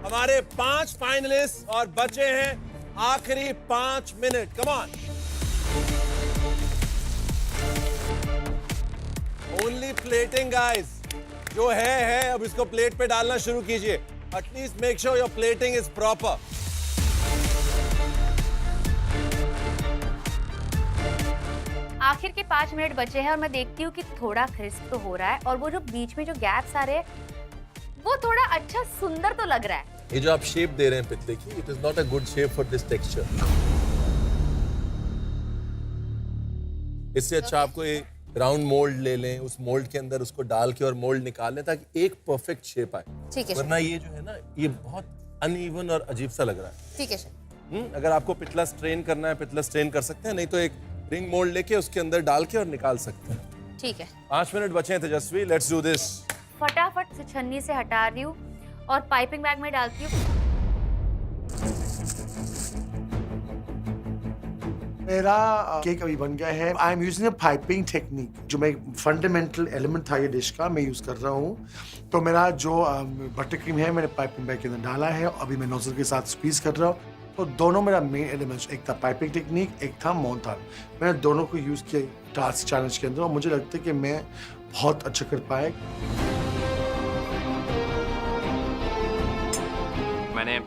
हमारे 5 फाइनलिस्ट और बचे हैं आखिरी 5 minute. Come on. Only plating guys, जो है अब इसको प्लेट पे डालना शुरू कीजिए। At least make sure your plating is proper. आखिर के 5 मिनट बचे हैं और मैं देखती हूँ कि थोड़ा क्रिस्प तो हो रहा है, और वो जो बीच में जो गैप्स आ रहे हैं वो थोड़ा अच्छा सुंदर तो लग रहा है। ये जो आप शेप दे रहे हैं पितले की, it is not a good shape for this texture. इससे अच्छा आपको ये राउंड मोल्ड ले लें, उस मोल्ड के अंदर उसको डाल के और मोल्ड निकाल लें ताकि एक परफेक्ट शेप आए। ठीक है। वरना ये जो है ना, ये बहुत अनइवन और अजीब सा लग रहा है। ठीक है। अगर आपको पितला स्ट्रेन करना है, पितला स्ट्रेन कर सकते हैं, नहीं तो एक रिंग मोल्ड लेके उसके अंदर डाल के और निकाल सकते हैं। ठीक है। 5 मिनट बचे हैं तेजस्वी, लेट्स डू दिस। फटाफट से छन्नी से हटा रही हूँ और पाइपिंग बैग में डालती हूँ। मेरा केक अभी बन गया है। I am using a piping technique, जो मैं फंडामेंटल एलिमेंट था ये डिश का, मैं यूज कर रहा हूँ। तो मेरा जो बटर क्रीम है मैंने पाइपिंग बैग के अंदर डाला है, अभी मैं नोजल के साथ स्क्वीज कर रहा हूँ। तो दोनों मेरा मेन एलिमेंट्स, एक था पाइपिंग टेक्निक, एक था मोहनथाल। मैंने दोनों को यूज किया टास्क चैलेंज के अंदर और मुझे लगता है कि मैं बहुत अच्छा कर पाया। मैंने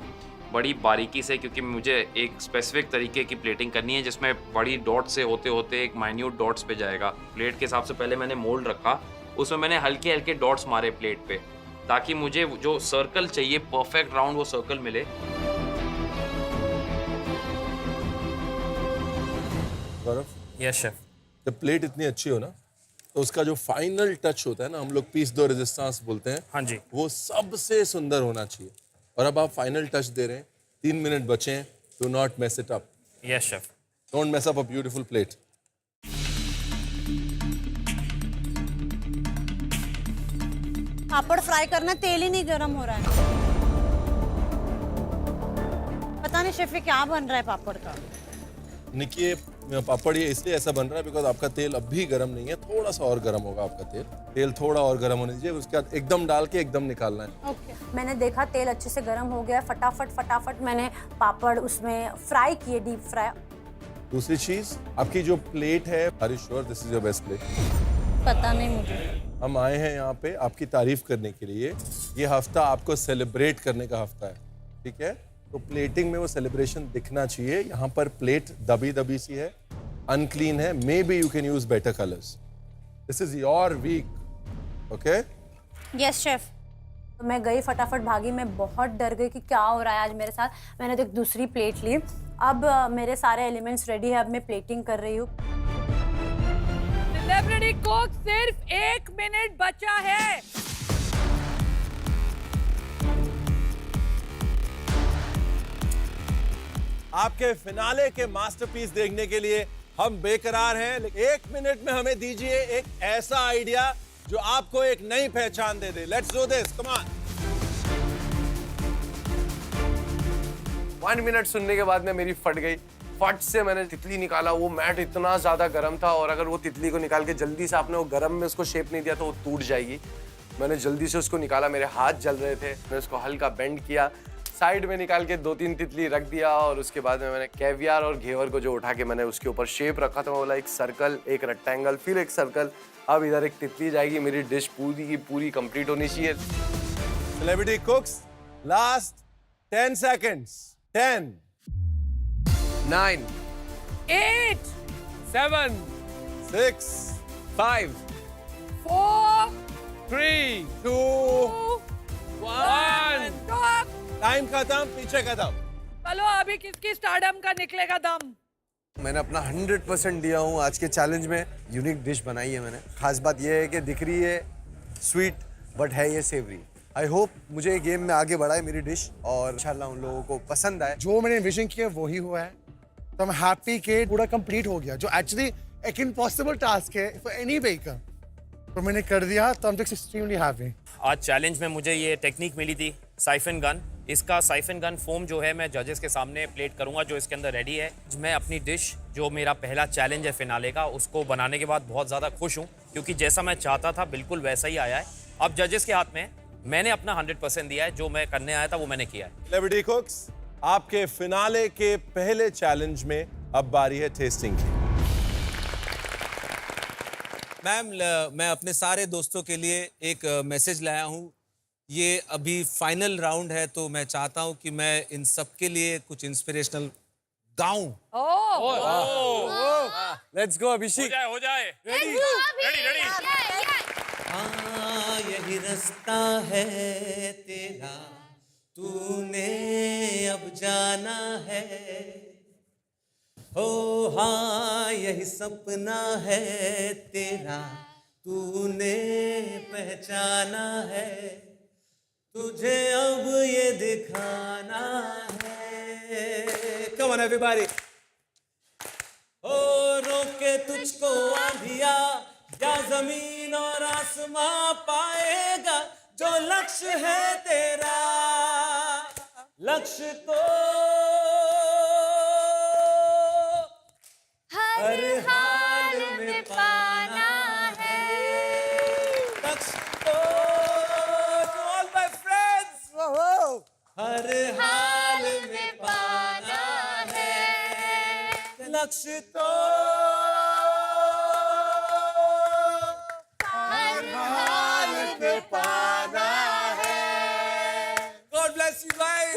बड़ी बारीकी से, क्योंकि मुझे एक स्पेसिफिक तरीके की प्लेटिंग करनी है जिसमें बड़ी डॉट से होते होते एक माइन्यूट डॉट्स पे जाएगा। प्लेट के हिसाब से पहले मैंने मोल्ड रखा, उसमें मैंने हल्के हल्के डॉट्स मारे प्लेट पे, ताकि मुझे जो सर्कल चाहिए परफेक्ट राउंड वो सर्कल मिले। गौरव, यस शेफ। जब प्लेट इतनी अच्छी हो ना तो उसका जो फाइनल टच होता है ना, हम लोग पीस दो रेजिस्टेंस बोलते हैं, हाँ जी, वो सबसे सुंदर होना चाहिए। और अब आप फाइनल टच दे रहे हैं, 3 मिनट बचे हैं, do not mess it up. Yes chef. Don't mess up a beautiful plate. Papad fry करना, तेल ही नहीं गर्म हो रहा है। पता नहीं शेफ ये क्या बन रहा है पापड़ का। निकी, पापड़ ये इसलिए ऐसा बन रहा है बिकॉज आपका तेल अभी गर्म नहीं है, थोड़ा सा और गर्म होगा आपका तेल। तेल थोड़ा और गर्म होने दीजिए, उसके बाद एकदम डाल के एकदम निकालना है। ओके। मैंने देखा तेल अच्छे से गर्म हो गया, फटाफट मैंने पापड़ उसमें फ्राई किए, डीप फ्राई। दूसरी चीज, आपकी जो प्लेट है, are you sure this is your best plate? पता नहीं मुझे। हम आए हैं यहाँ पे आपकी तारीफ करने के लिए। ये हफ्ता आपको सेलिब्रेट करने का हफ्ता है, ठीक है? तो प्लेटिंग में वो सेलिब्रेशन दिखना चाहिए। यहाँ पर प्लेट दबी सी है, अनक्लीन है, maybe you can use better colours. This is your weak, okay? Yes chef. तो मैं गई, फटाफट भागी, मैं बहुत डर गई कि क्या हो रहा है आज मेरे साथ। मैंने तो एक दूसरी प्लेट ली। अब मेरे सारे एलिमेंट्स रेडी है, अब मैं प्लेटिंग कर रही हूँ। सेलिब्रिटी कुक, सिर्फ 1 मिनट बचा है। आपके फिनाले के मास्टरपीस देखने के लिए हम बेकरार हैं, लेकिन 1 मिनट में हमें दीजिए एक ऐसा आइडिया जो आपको एक नई पहचान दे दे। Let's do this, come on. 1 minute सुनने के बाद में मेरी फट गई। फट से मैंने तितली निकाला। वो मैट इतना ज्यादा गर्म था और अगर वो तितली को निकाल के जल्दी से आपने वो गर्म में उसको शेप नहीं दिया तो वो टूट जाएगी। मैंने जल्दी से उसको निकाला, मेरे हाथ जल रहे थे। मैंने उसको हल्का बेंड किया, साइड में निकाल के 2-3 तितली रख दिया और उसके बाद में मैंने कैवियार और घेवर को जो उठा के मैंने उसके ऊपर शेप रखा था, मैं बोला एक सर्कल, एक रेक्टेंगल, फिर एक सर्कल। अब इधर एक तितली जाएगी। मेरी डिश पूरी की पूरी कंप्लीट होनी चाहिए। Celebrity कुक्स, last 10 seconds. 10, 9, 8, 7, 6, 5, 4, 3, 2, 1। Stop. Time खत्म, पीछे खत्म। चलो अभी किसकी स्टारडम का निकलेगा दम। मैंने अपना 100% दिया हूँ आज के चैलेंज में। यूनिक डिश बनाई है मैंने। खास बात यह है कि दिख रही है स्वीट बट है ये सेवरी। आई होप मुझे ये गेम में आगे बढ़ाए मेरी डिश और इंशाल्लाह उन लोगों को पसंद आए। जो मैंने विजन किया वही हुआ है, तो मैं हैप्पी कि पूरा कंप्लीट हो गया, जो एक्चुअली एक इम्पॉसिबल टास्क है फॉर एनी बेकर, तो मैंने कर दिया। तो I am just extremely happy. आज चैलेंज में मुझे ये टेक्निक मिली थी, साइफन गन। इसका साइफन गन फोम जो है मैं जजेस के सामने प्लेट करूंगा, जो इसके अंदर रेडी है। मैं अपनी डिश, जो मेरा पहला चैलेंज है फिनाले का, उसको बनाने के बाद बहुत ज़्यादा खुश हूँ, क्योंकि जैसा मैं चाहता था बिल्कुल वैसा ही आया है। अब जजेस के हाथ में, मैंने अपना 100% दिया है। जो मैं करने आया था वो मैंने किया है। सेलिब्रिटी कुक्स, आपके फिनाले के पहले चैलेंज में अब बारी है टेस्टिंग की। मैम, मैं अपने सारे दोस्तों के लिए एक मैसेज लाया हूँ। ये अभी फाइनल राउंड है, तो मैं चाहता हूँ कि मैं इन सब के लिए कुछ इंस्पिरेशनल गाऊं। लेट्स गो अभिषेक। हो जाए। रेडी। हाँ, यही रास्ता है तेरा, तूने अब जाना है। ओ हाँ, यही सपना है तेरा, तूने पहचाना है। तुझे अब ये दिखाना है। Come on everybody. ओ रोके तुझको आंधिया या जमीन और आसमां, पाएगा जो लक्ष्य है तेरा। लक्ष्य तो हर हाल में पाना है। लक्ष्य तो ऑल माय फ्रेंड्स, हर हाल में पाना है। लक्ष्य तो हर हाल में पाना है। God bless you guys.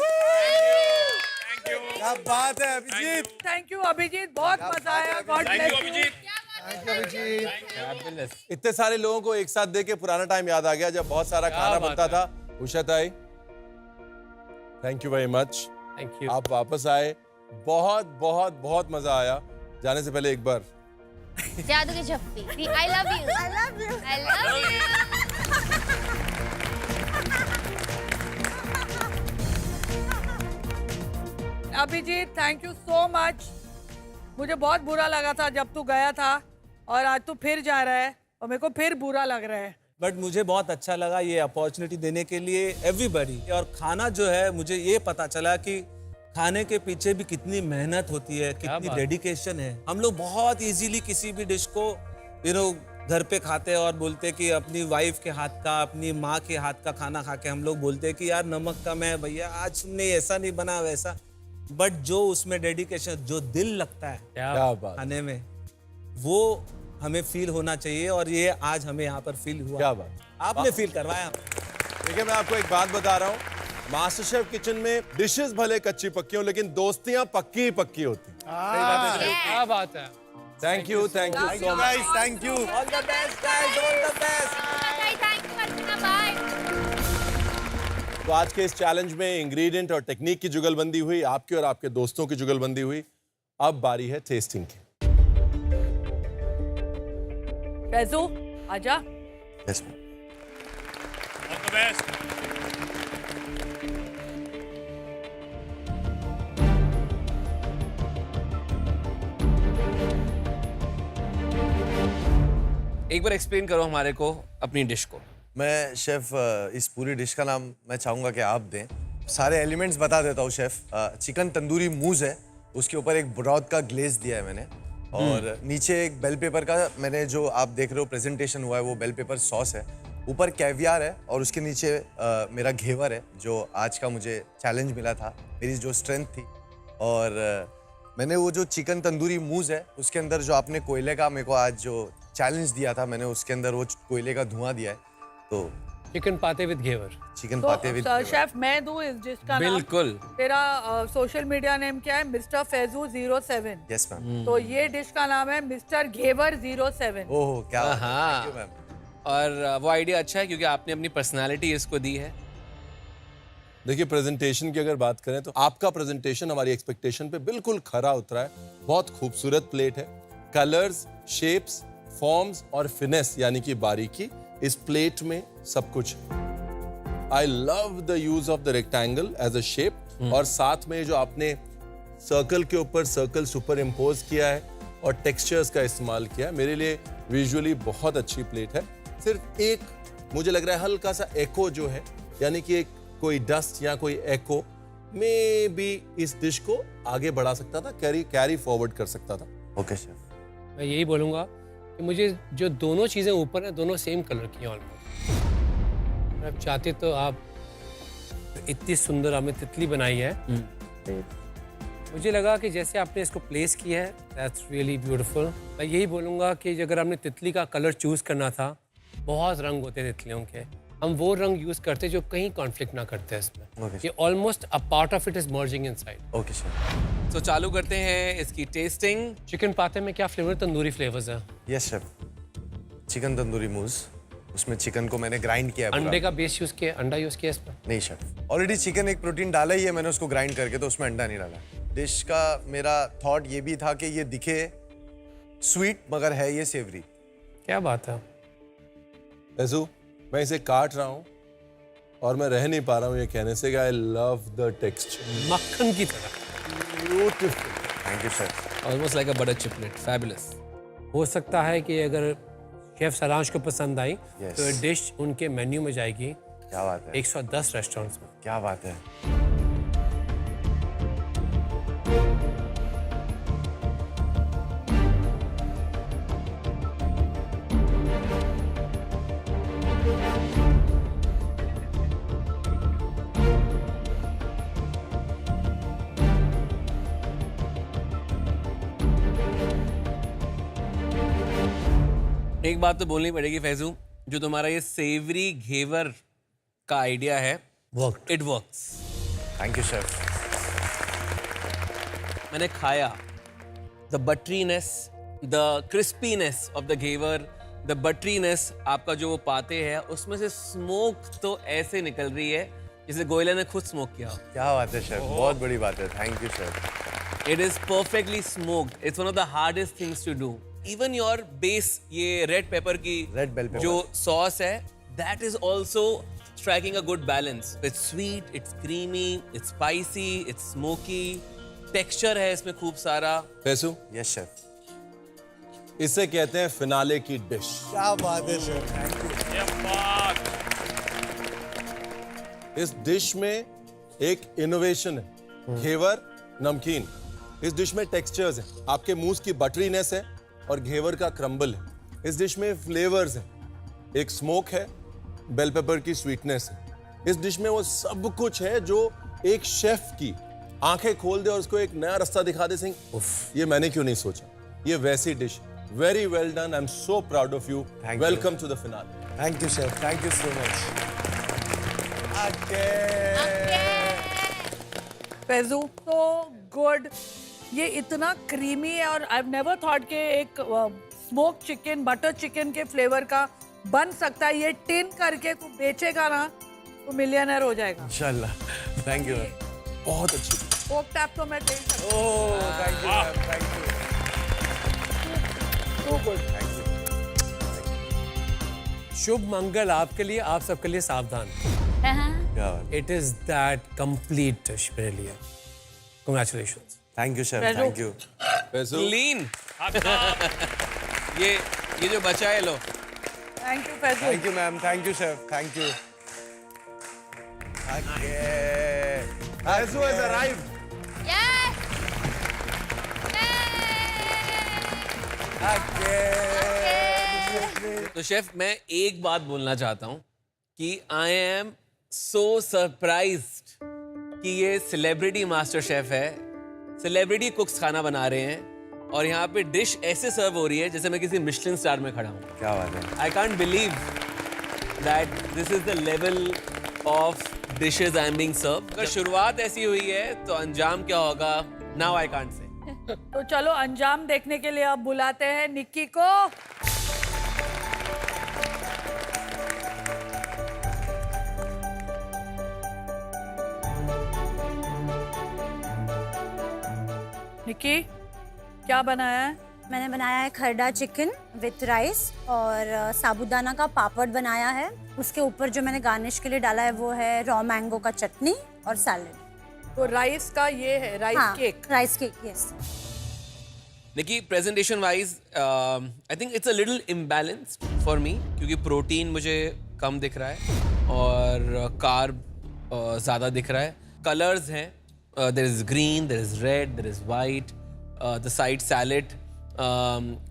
क्या बात है अभिजीत। थैंक यू अभिजीत, बहुत मजा आया। God bless you. इतने सारे लोगों को एक साथ देके पुराना टाइम याद आ गया जब बहुत सारा खाना बनता था। उषा ताई, thank you very much. Thank you. आप वापस आए, बहुत बहुत बहुत मजा आया। जाने से पहले एक बार जादू की झप्पी, I love you, I love you, I love you. Abhijit, thank you so much. मुझे बहुत बुरा लगा था जब तू गया था, और आज तू फिर जा रहा है और मेरे को फिर बुरा लग रहा है। बट मुझे बहुत अच्छा लगा ये अपॉर्चुनिटी देने के लिए एवरीबॉडी। और खाना जो है, मुझे ये पता चला कि खाने के पीछे भी कितनी मेहनत होती है, कितनी डेडिकेशन है। हम लोग बहुत इजीली किसी भी डिश को घर पे खाते हैं और बोलते कि अपनी वाइफ के हाथ का, अपनी माँ के हाथ का खाना खा के हम लोग बोलते हैं कि यार नमक कम है भैया, आज तुमने ऐसा नहीं बना वैसा। बट जो उसमें डेडिकेशन, जो दिल लगता है क्या बात, खाने में, वो हमें फील होना चाहिए। और ये आज हमें यहाँ पर फील हुआ। क्या बात, आपने फील करवाया। देखिए मैं आपको एक बात बता रहा हूँ, मास्टर शेफ किचन में डिशेस भले कच्ची पक्की हो, लेकिन दोस्तियां पक्की ही पक्की होती। क्या बात है। Thank you so much. Thank you. All the best guys, all the best. Thank you Archana, bye. तो आज के इस चैलेंज में इंग्रेडिएंट और टेक्निक की जुगलबंदी हुई, आपकी और आपके दोस्तों की जुगलबंदी हुई। अब बारी है टेस्टिंग की। फैजू, आजा। Yes ma'am. All the best. एक बार एक्सप्लेन करो हमारे को अपनी डिश को। मैं शेफ इस पूरी डिश का नाम मैं चाहूँगा कि आप दें। सारे एलिमेंट्स बता देता हूँ शेफ। चिकन तंदूरी मूज़ है, उसके ऊपर एक ब्रॉड का ग्लेज दिया है मैंने, और नीचे एक बेल पेपर का मैंने, जो आप देख रहे हो प्रेजेंटेशन हुआ है, वो बेल पेपर सॉस है। ऊपर कैवियार है, और उसके नीचे मेरा घेवर है, जो आज का मुझे चैलेंज मिला था, मेरी जो स्ट्रेंथ थी। और मैंने वो जो चिकन तंदूरी मूज़ है, उसके अंदर जो आपने कोयले का मेरे को आज जो चैलेंज दिया था, मैंने उसके अंदर वो कोयले का धुआं दिया है। तो चिकन पाते विद घेवर। चिकन पाते विद शेफ, मैं दूं इस डिश का नाम? बिल्कुल। तेरा सोशल मीडिया नेम क्या है? मिस्टर फैजू 07। Yes ma'am. तो ये डिश का नाम है मिस्टर घेवर 07। ओह क्या, हाँ। Thank you ma'am. और वो आइडिया अच्छा है क्योंकि आपने अपनी पर्सनालिटी इसको दी है। देखिए प्रेजेंटेशन की अगर बात करें तो आपका प्रेजेंटेशन हमारी एक्सपेक्टेशन पे बिल्कुल खरा उतरा है। बहुत खूबसूरत प्लेट है, कलर्स, शेप्स, फॉर्म्स और फिनेस यानी कि बारीकी इस प्लेट में सब कुछ है। I love the use of the rectangle as a shape, और साथ में जो आपने सर्कल के ऊपर सर्कल सुपर इम्पोज किया है और टेक्सचर्स का इस्तेमाल किया है, मेरे लिए विजुअली बहुत अच्छी प्लेट है। सिर्फ एक मुझे लग रहा है हल्का सा एको जो है, यानी कि एक कोई डस्ट या कोई एको में भी इस डिश को आगे बढ़ा सकता था, कैरी फॉरवर्ड कर सकता था। Okay chef. मैं यही बोलूँगा कि मुझे जो दोनों चीज़ें ऊपर हैं, दोनों सेम कलर की हैं ऑलमोस्ट। आप चाहते तो आप इतनी सुंदर आपने तितली बनाई है। मुझे लगा कि जैसे आपने इसको प्लेस किया है, दैट्स रियली ब्यूटीफुल। मैं यही बोलूँगा कि अगर आपने तितली का कलर चूज़ करना था, बहुत रंग होते हैं तितलियों के, हम वो रंग यूज़ करते जो कहीं कॉन्फ्लिक्ट ना करते हैं इसमें। Okay. ये almost a part of it is merging inside. Okay chef. तो चालू करते हैं इसकी टेस्टिंग। चिकन पाते में क्या फ्लेवर? तंदूरी फ्लेवर्स है। Yes chef. चिकन तंदूरी मूज़, उसमें चिकन को मैंने ग्राइंड किया है पूरा। अंडे का बेस यूज़ किया, अंडा यूज़ किया इसमें? नहीं शेफ, ऑलरेडी चिकन एक प्रोटीन डाला ही है मैंने उसको ग्राइंड करके, तो उसमें अंडा नहीं डाला। डिश का मेरा थॉट ये भी था कि ये दिखे स्वीट मगर है ये सेवरी। क्या बात है। ऐसू, मैं इसे काट रहा हूँ और मैं रह नहीं पा रहा हूँ ये कहने से कि आई लव द टेक्सचर। मक्खन की तरह। Beautiful. Thank you chef. Almost like a butter chiplet, fabulous. हो सकता है कि अगर शेफ सारांश को पसंद आई Yes. तो ये डिश उनके मेन्यू में जाएगी। क्या बात है। 110 रेस्टोरेंट्स में। क्या बात है। एक बात तो बोलनी पड़ेगी फैजू, जो तुम्हारा ये सेवरी घेवर का आइडिया है, it works. Thank you chef. मैंने खाया, the butteriness the crispiness of the ghevar, the butteriness आपका जो वो पाते हैं, उसमें से स्मोक तो ऐसे निकल रही है जैसे गोयला ने खुद स्मोक किया। क्या बात है शेफ, बहुत बड़ी बात है, thank you chef. It is perfectly smoked. It's one of the hardest things to do. Even your base, ये red pepper की Red bell pepper. जो sauce है, that is also striking a good balance. It's sweet, it's creamy, it's spicy, it's smoky. Texture है इसमें खूब सारा। Faisu, yes chef. इसे कहते हैं फिनाले की डिश। क्या बात है शेफ, थैंक यू। इस डिश में एक इनोवेशन है, घेवर नमकीन। इस डिश में टेक्सचर्स हैं, आपके मूस की बटरीनेस है और घेवर का क्रम्बल है। इस डिश में फ्लेवर्स हैं, एक स्मोक है, बेल पेपर की स्वीटनेस है। इस डिश में वो सब कुछ है जो एक शेफ की आंखें खोल दे और उसको एक नया रास्ता दिखा दे, सिंह उफ, ये मैंने क्यों नहीं सोचा। ये वैसी dish, very well done, I am so proud of you. Welcome to the finale. Thank you chef, thank you so much. Faizu तो गुड, ये इतना क्रीमी है और आई नेवर थॉट के एक स्मोक चिकन, बटर चिकन के फ्लेवर का बन सकता है। ये टिन करके तू बेचेगा ना तो मिलियनर हो जाएगा इंशाल्लाह। थैंक यू, बहुत अच्छी। पोक टैप तो मैं दे सकती हूँ। Oh thank you ma'am, thank you. Too good. शुभ मंगल आपके लिए, आप सबके लिए सावधान। क्या बात। It is that complete dish मेरे लिए। Congratulations. Thank you chef, thank you. Clean. ये जो बचा है लो। Thank you Faizu. Thank you ma'am, thank you chef, thank you. Faizu has arrived. तो शेफ मैं एक बात बोलना चाहता हूँ कि आई एम सो सरप्राइज्ड कि ये सेलिब्रिटी मास्टर शेफ है, सेलिब्रिटी कुक्स खाना बना रहे हैं और यहाँ पे डिश ऐसे सर्व हो रही है जैसे मैं किसी मिशलिन स्टार में खड़ा हूँ। क्या बात है। I can't believe that this is the level of dishes I am being serve. अगर शुरुआत ऐसी हुई है तो अंजाम क्या होगा, नाउ आई कांट से। तो चलो अंजाम देखने के लिए अब बुलाते हैं निक्की को। निक्की क्या बनाया है? मैंने बनाया है खरडा चिकन विथ राइस और साबूदाना का पापड़ बनाया है। उसके ऊपर जो मैंने गार्निश के लिए डाला है वो है रॉ मैंगो का चटनी और सैलेड। तो राइस का ये है rice cake. Rice cake, yes. देखिए presentation wise I think it's a little imbalanced for me क्योंकि प्रोटीन मुझे कम दिख रहा है और कार्ब ज़्यादा दिख रहा है। कलर्स हैं, there is green, there is red, there is white, the side salad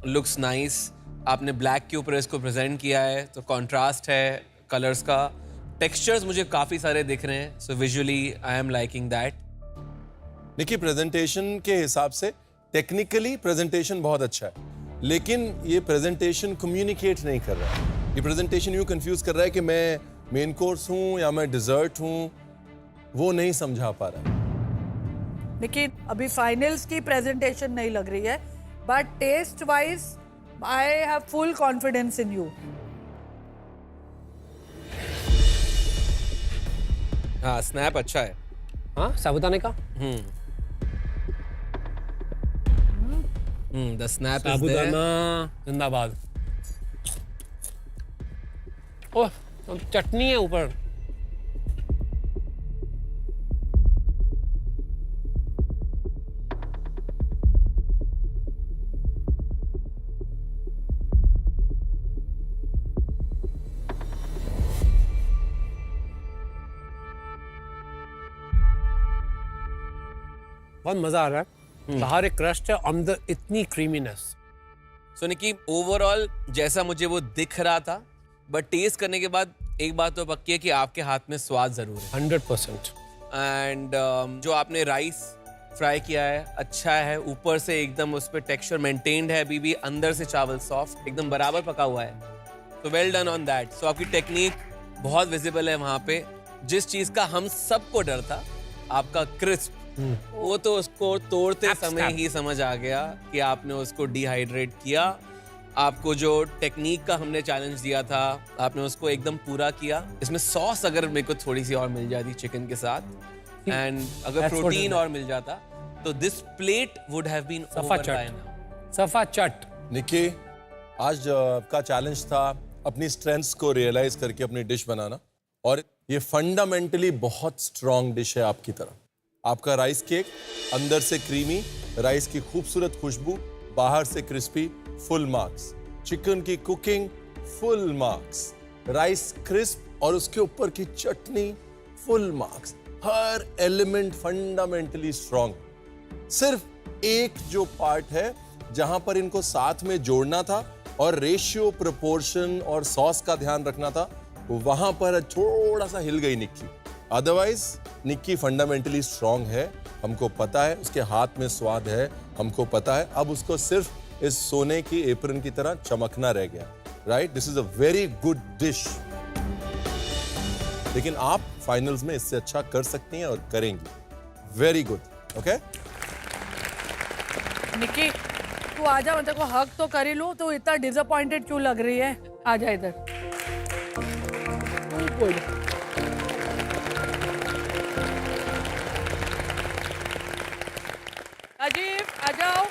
looks nice. आपने ब्लैक के ऊपर इसको प्रेजेंट किया है तो कॉन्ट्रास्ट है कलर्स का। टेक्सचर्स मुझे काफ़ी सारे दिख रहे हैं, so visually I am liking that. देखिए प्रेजेंटेशन के हिसाब से टेक्निकली प्रेजेंटेशन बहुत अच्छा है, लेकिन ये प्रेजेंटेशन कम्युनिकेट नहीं कर रहा है। ये प्रेजेंटेशन यूँ कंफ्यूज कर रहा है कि मैं मेन कोर्स हूँ या मैं डिजर्ट हूँ, वो नहीं समझा पा रहा है। लेकिन अभी फाइनल्स की प्रेजेंटेशन नहीं लग रही है, but taste wise I have full confidence in you. हाँ स्नैप अच्छा है। हाँ साबूदाने का द स्नैप साबूदाना जिंदाबाद। ओह चटनी है ऊपर। बहुत मजा आ रहा है। बाहर एक क्रस्ट है, अंदर इतनी क्रीमीनेस। सो निकी ओवरऑल जैसा मुझे वो दिख रहा था, बट टेस्ट करने के बाद एक बात तो पक्की है कि आपके हाथ में स्वाद जरूर है 100%। एंड जो आपने राइस फ्राई किया है अच्छा है, ऊपर से एकदम उस पर टेक्सचर मेंटेन्ड है अभी भी, अंदर से चावल सॉफ्ट एकदम बराबर पका हुआ है। तो वेल डन ऑन दैट। सो आपकी टेक्निक बहुत विजिबल है वहाँ पे। जिस चीज़ का हम सबको डर था, आपका क्रिस्प वो तो उसको तोड़ते Snap, समय snap. ही समझ आ गया कि आपने उसको डिहाइड्रेट किया। आपको जो टेक्निक का हमने चैलेंज दिया था आपने उसको एकदम पूरा किया। इसमें सॉस अगर मेरे को थोड़ी सी और मिल जाती चिकन के साथ एंड अगर That's what protein it is. और मिल जाता तो this plate would have been सफा ओवर बाय चट नाउ। सफा चट। निकी, आज का चैलेंज था अपनी स्ट्रेंथ्स को रियलाइज करके अपनी डिश बनाना, और ये फंडामेंटली बहुत स्ट्रॉन्ग डिश है आपकी तरह। आपका राइस केक अंदर से क्रीमी, राइस की खूबसूरत खुशबू, बाहर से क्रिस्पी, फुल मार्क्स। चिकन की cooking, full marks. Rice crisp और उसके ऊपर की चटनी, फुल मार्क्स। हर एलिमेंट फंडामेंटली स्ट्रॉन्ग। सिर्फ एक जो पार्ट है जहां पर इनको साथ में जोड़ना था और रेशियो, प्रोपोर्शन और सॉस का ध्यान रखना था, वहां पर थोड़ा सा हिल गई Nikki. Otherwise Nikki fundamentally strong है, हमको पता है। उसके हाथ में स्वाद है, हमको पता है। अब उसको सिर्फ इस सोने की एप्रन की तरह चमकना रह गया। Right, this is a very good dish. लेकिन आप फाइनल्स में इससे अच्छा कर सकती हैं और करेंगी। Very good. ओके, निकी तू आजा, मैं तेरे को हक तो कर ही लूं, तू इतना डिसअपॉइंटेड क्यों लग रही है? आजा इधर। राजीव आ जाओ।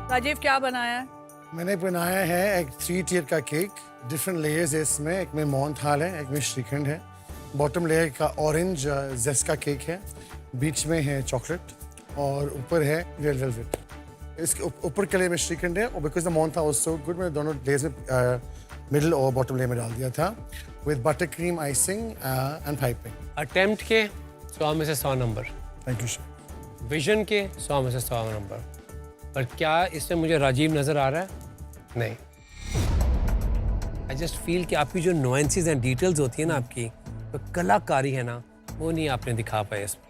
राजीव क्या बनाया है? मैंने बनाया है एक 3 टियर का केक। डिफरेंट लेयर्स है इसमें। एक में मोहन थाल है, एक में श्रीखंड है। बॉटम लेयर का ऑरेंज जेस्ट का केक है, बीच में है चॉकलेट और ऊपर है रेड वेलवेट। इसके ऊपर के लेयर में श्रीखंड है और बिकॉज द मोहन था वाज सो गुड, मैंने दोनों लेयर्स में मिडिल और बॉटम लेयर में डाल दिया था with butter cream icing and piping. Attempt के 100 में से 100 number. Thank you sir. Vision के 100 में से 100 नंबर। पर क्या इसमें मुझे राजीव नजर आ रहा है? नहीं। आई जस्ट फील कि आपकी जो नुएंसेस एंड डिटेल्स होती है ना, आपकी तो कलाकारी है ना, वो नहीं आपने दिखा पाए इसमें।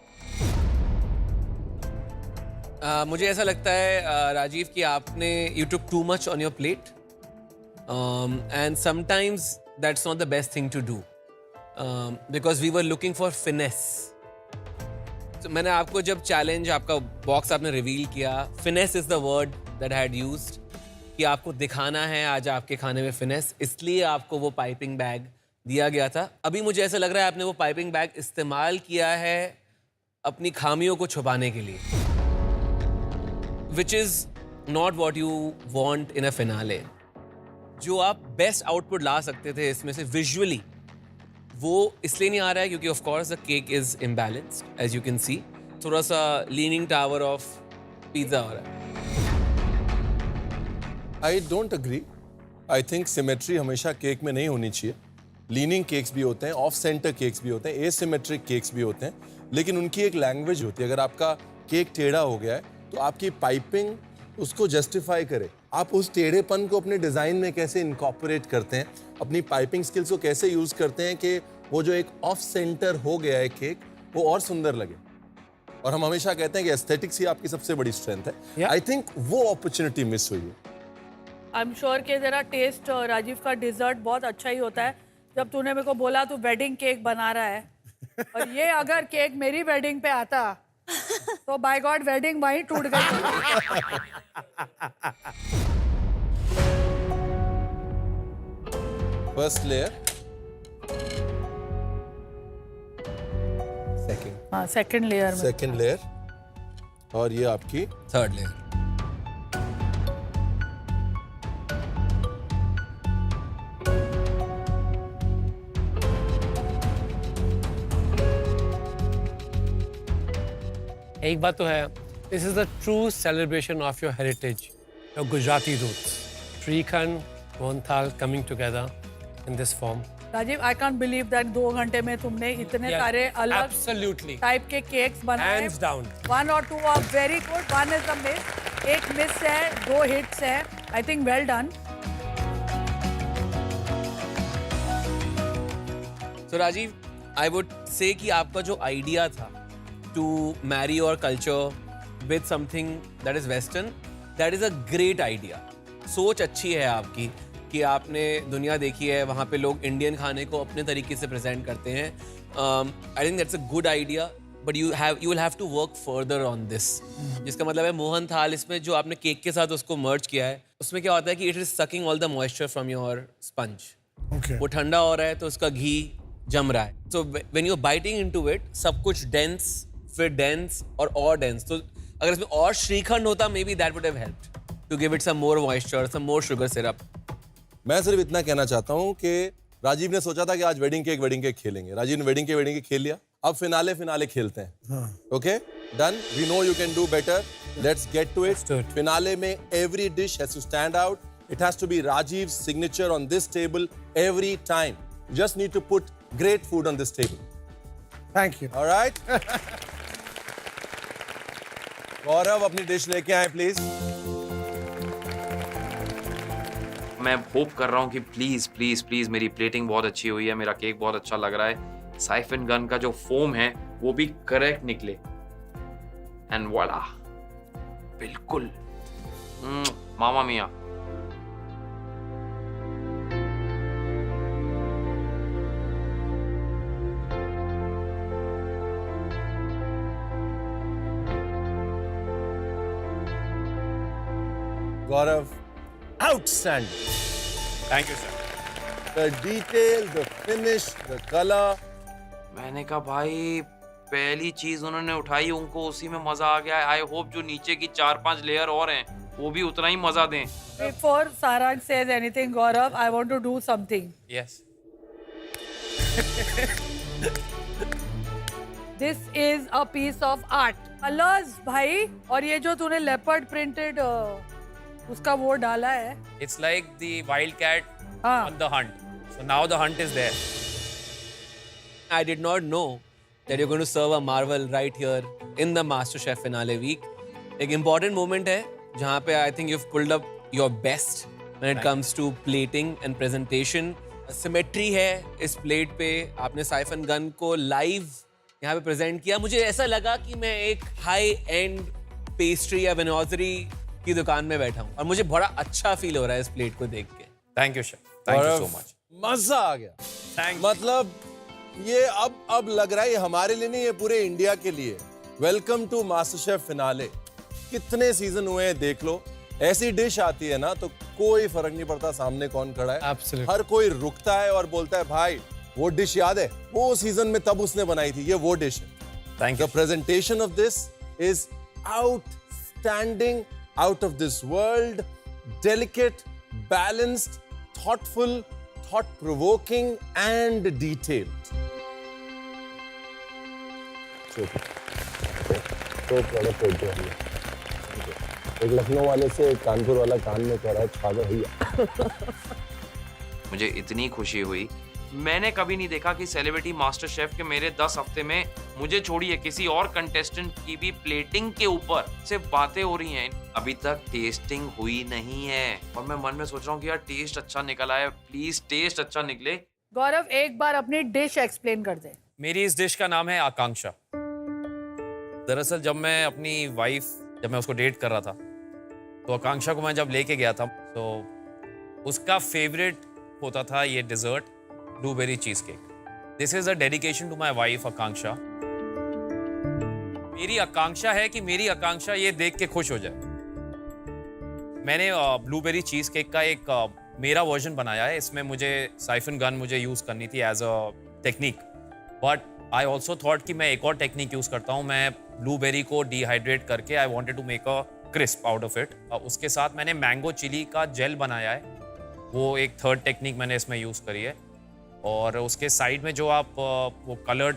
मुझे ऐसा लगता है राजीव कि आपने you took too much on your plate and sometimes that's not the best thing to do because we were looking for finesse. मैंने आपको जब चैलेंज, आपका बॉक्स आपने रिवील किया, finesse is the word that I had used, कि आपको दिखाना है आज आपके खाने में फिनेस, इसलिए आपको वो पाइपिंग बैग दिया गया था। अभी मुझे ऐसा लग रहा है आपने वो पाइपिंग बैग इस्तेमाल किया है अपनी खामियों को छुपाने के लिए, which is not what you want in a finale. जो आप बेस्ट आउटपुट ला सकते थे इसमें से विजुअली, वो इसलिए नहीं आ रहा है क्योंकि of course the cake is imbalanced as you can see. थोड़ा सा लीनिंग टावर ऑफ पिज्जा हो रहा है। I don't agree. I think symmetry हमेशा केक में नहीं होनी चाहिए। लीनिंग केक्स भी होते हैं, ऑफ सेंटर केक्स भी होते हैं, एसिमेट्रिक केक्स भी होते हैं, लेकिन उनकी एक लैंग्वेज होती है। अगर आपका केक टेढ़ा हो गया है तो आपकी पाइपिंग उसको जस्टिफाई करे। आप उस टेढ़ेपन को अपने डिज़ाइन में कैसे इनकॉर्पोरेट करते हैं, अपनी पाइपिंग स्किल्स को कैसे यूज़ करते हैं कि वो जो एक ऑफ सेंटर हो गया है केक, वो और सुंदर लगे। और हम हमेशा कहते हैं कि एस्थेटिक्स ही आपकी सबसे बड़ी स्ट्रेंथ है। आई थिंक वो अपॉर्चुनिटी मिस हुई है। आई एम श्योर कि जरा टेस्ट राजीव का डिजर्ट बहुत अच्छा ही होता है। जब तूने मेरे को बोला तू वेडिंग केक बना रहा है, और ये अगर केक मेरी वेडिंग पे आता तो बाय गॉड वेडिंग वहीं टूट गई। फर्स्ट लेयर, हाँ सेकंड लेयर में, सेकंड लेयर, और ये आपकी थर्ड लेयर। एक बात तो है, this is the true celebration of your heritage, your Gujarati roots. Shrikhand, mohanthal coming together in this form. Rajiv, I can't believe that 2 घंटे में तुमने इतने सारे अलग Absolutely. टाइप के केक्स बनाए। Hands down. 1 और 2 are very good, 1 is the miss, 1 miss है, 2 हिट्स है। I think well done. So Rajiv, I would say कि आपका जो आइडिया था to marry your culture with something that is Western, that is a great idea. सोच अच्छी है आपकी कि आपने दुनिया देखी है, वहाँ पे लोग इंडियन खाने को अपने तरीके से प्रेजेंट करते हैं. I think that's a good idea, but you will have to work further on this. जिसका मतलब है मोहन थाल इसमें जो आपने केक के साथ उसको मर्ज किया है, उसमें क्या होता है कि it is sucking all the moisture from your sponge. वो ठंडा हो रहा है तो उसका घी जम रहा है. So when you are biting into it, सब कुछ डेंस, फिर डेंस और डेंस. तो अगर इसमें और श्रीखंड होता, maybe that would have helped to give it some more moisture, some more sugar syrup. मैं सिर्फ इतना कहना चाहता हूँ कि राजीव ने सोचा था कि आज वेडिंग केक खेलेंगे. राजीव ने वेडिंग केक खेल लिया. अब फिनाले खेलते हैं. Okay, done. We know you can do better. Let's get to it. Finale में every dish has to stand out. It has to be Rajeev signature on this table every time. Just need to put great food on this table. Thank you. Alright. Gaurav अपनी डिश लेके आए please. मैं hope कर रहा हूँ कि प्लीज प्लीज प्लीज मेरी प्लेटिंग बहुत अच्छी हुई है, मेरा केक बहुत अच्छा लग रहा है, साइफन गन का जो फोम है वो भी करेक्ट निकले. एंड वॉला, बिल्कुल मामा मिया. Gaurav, outstanding. Thank you, sir. The detail, the finish, the color. मैंने कहा भाई पहली चीज उन्होंने उठाई, उनको उसी में मजा आ गया. आई होप जो नीचे की 4-5 लेयर और हैं वो भी उतना ही मजा दें. Before Sarang says anything, Gaurav, I want to do something. Yes. This is a piece of art. Colors भाई, और ये जो तूने leopard printed उसका वो डाला है. It's like the wildcat on the hunt. So now the hunt is there. I did not know that you're going to serve a marvel right here in the MasterChef finale week. एक important moment है जहाँ पे I think you've pulled up your best when it comes to plating and presentation. Symmetry है इस plate पे. आपने siphon gun को live यहाँ पे present किया. मुझे ऐसा लगा कि मैं एक high end pastry या venouserie की दुकान में बैठा हूँ और मुझे बड़ा अच्छा फील हो रहा है इस प्लेट को देख के. Thank you, sir. Thank you so much. मजा आ गया. Thank you. मतलब ये अब लग रहा है ये हमारे लिए नहीं, ये पूरे इंडिया के लिए. Welcome to MasterChef finale. कितने सीजन हुए हैं देख लो. ऐसी डिश आती है ना तो कोई फर्क नहीं पड़ता सामने कौन खड़ा है. Absolutely. हर कोई रुकता है और बोलता है भाई वो डिश याद है, वो सीजन में तब उसने बनाई थी, ये वो डिश है. Thank you. The presentation of this is outstanding, out of this world, delicate, balanced, thoughtful, thought-provoking and detailed. तो प्रोडक्ट होते हैं. एक लखनऊ वाले से एक कानपुर वाला कान में कह रहा है छा भैया. मुझे इतनी खुशी हुई. मैंने कभी नहीं देखा कि सेलिब्रिटी मास्टर शेफ के मेरे 10 हफ्ते में मुझे छोड़िए किसी और कंटेस्टेंट की भी प्लेटिंग के ऊपर सिर्फ बातें हो रही हैं. अभी तक टेस्टिंग हुई नहीं है और मैं मन में सोच रहा हूँ कि यार टेस्ट अच्छा निकला है, प्लीज टेस्ट अच्छा निकले. गौरव एक बार अपनी डिश एक्सप्लेन कर दे. मेरी इस डिश का नाम है आकांक्षा. दरअसल जब मैं उसको डेट कर रहा था तो आकांक्षा को मैं जब लेके गया था तो उसका फेवरेट होता था ये dessert, blueberry cheesecake. This is a dedication to my wife Akanksha. मेरी आकांक्षा है कि मेरी आकांक्षा ये देख के खुश हो जाए. मैंने ब्लूबेरी चीज केक का एक मेरा वर्जन बनाया है. इसमें मुझे साइफन गन मुझे यूज करनी थी as a technique, but I also thought कि मैं एक और टेक्निक यूज करता हूँ. मैं ब्लूबेरी को डिहाइड्रेट करके I wanted to make a crisp out of it. उसके साथ मैंने मैंगो चिली का जेल बनाया है, वो एक थर्ड टेक्निक मैंने इसमें यूज करी है. और उसके साइड में जो आप वो कलर्ड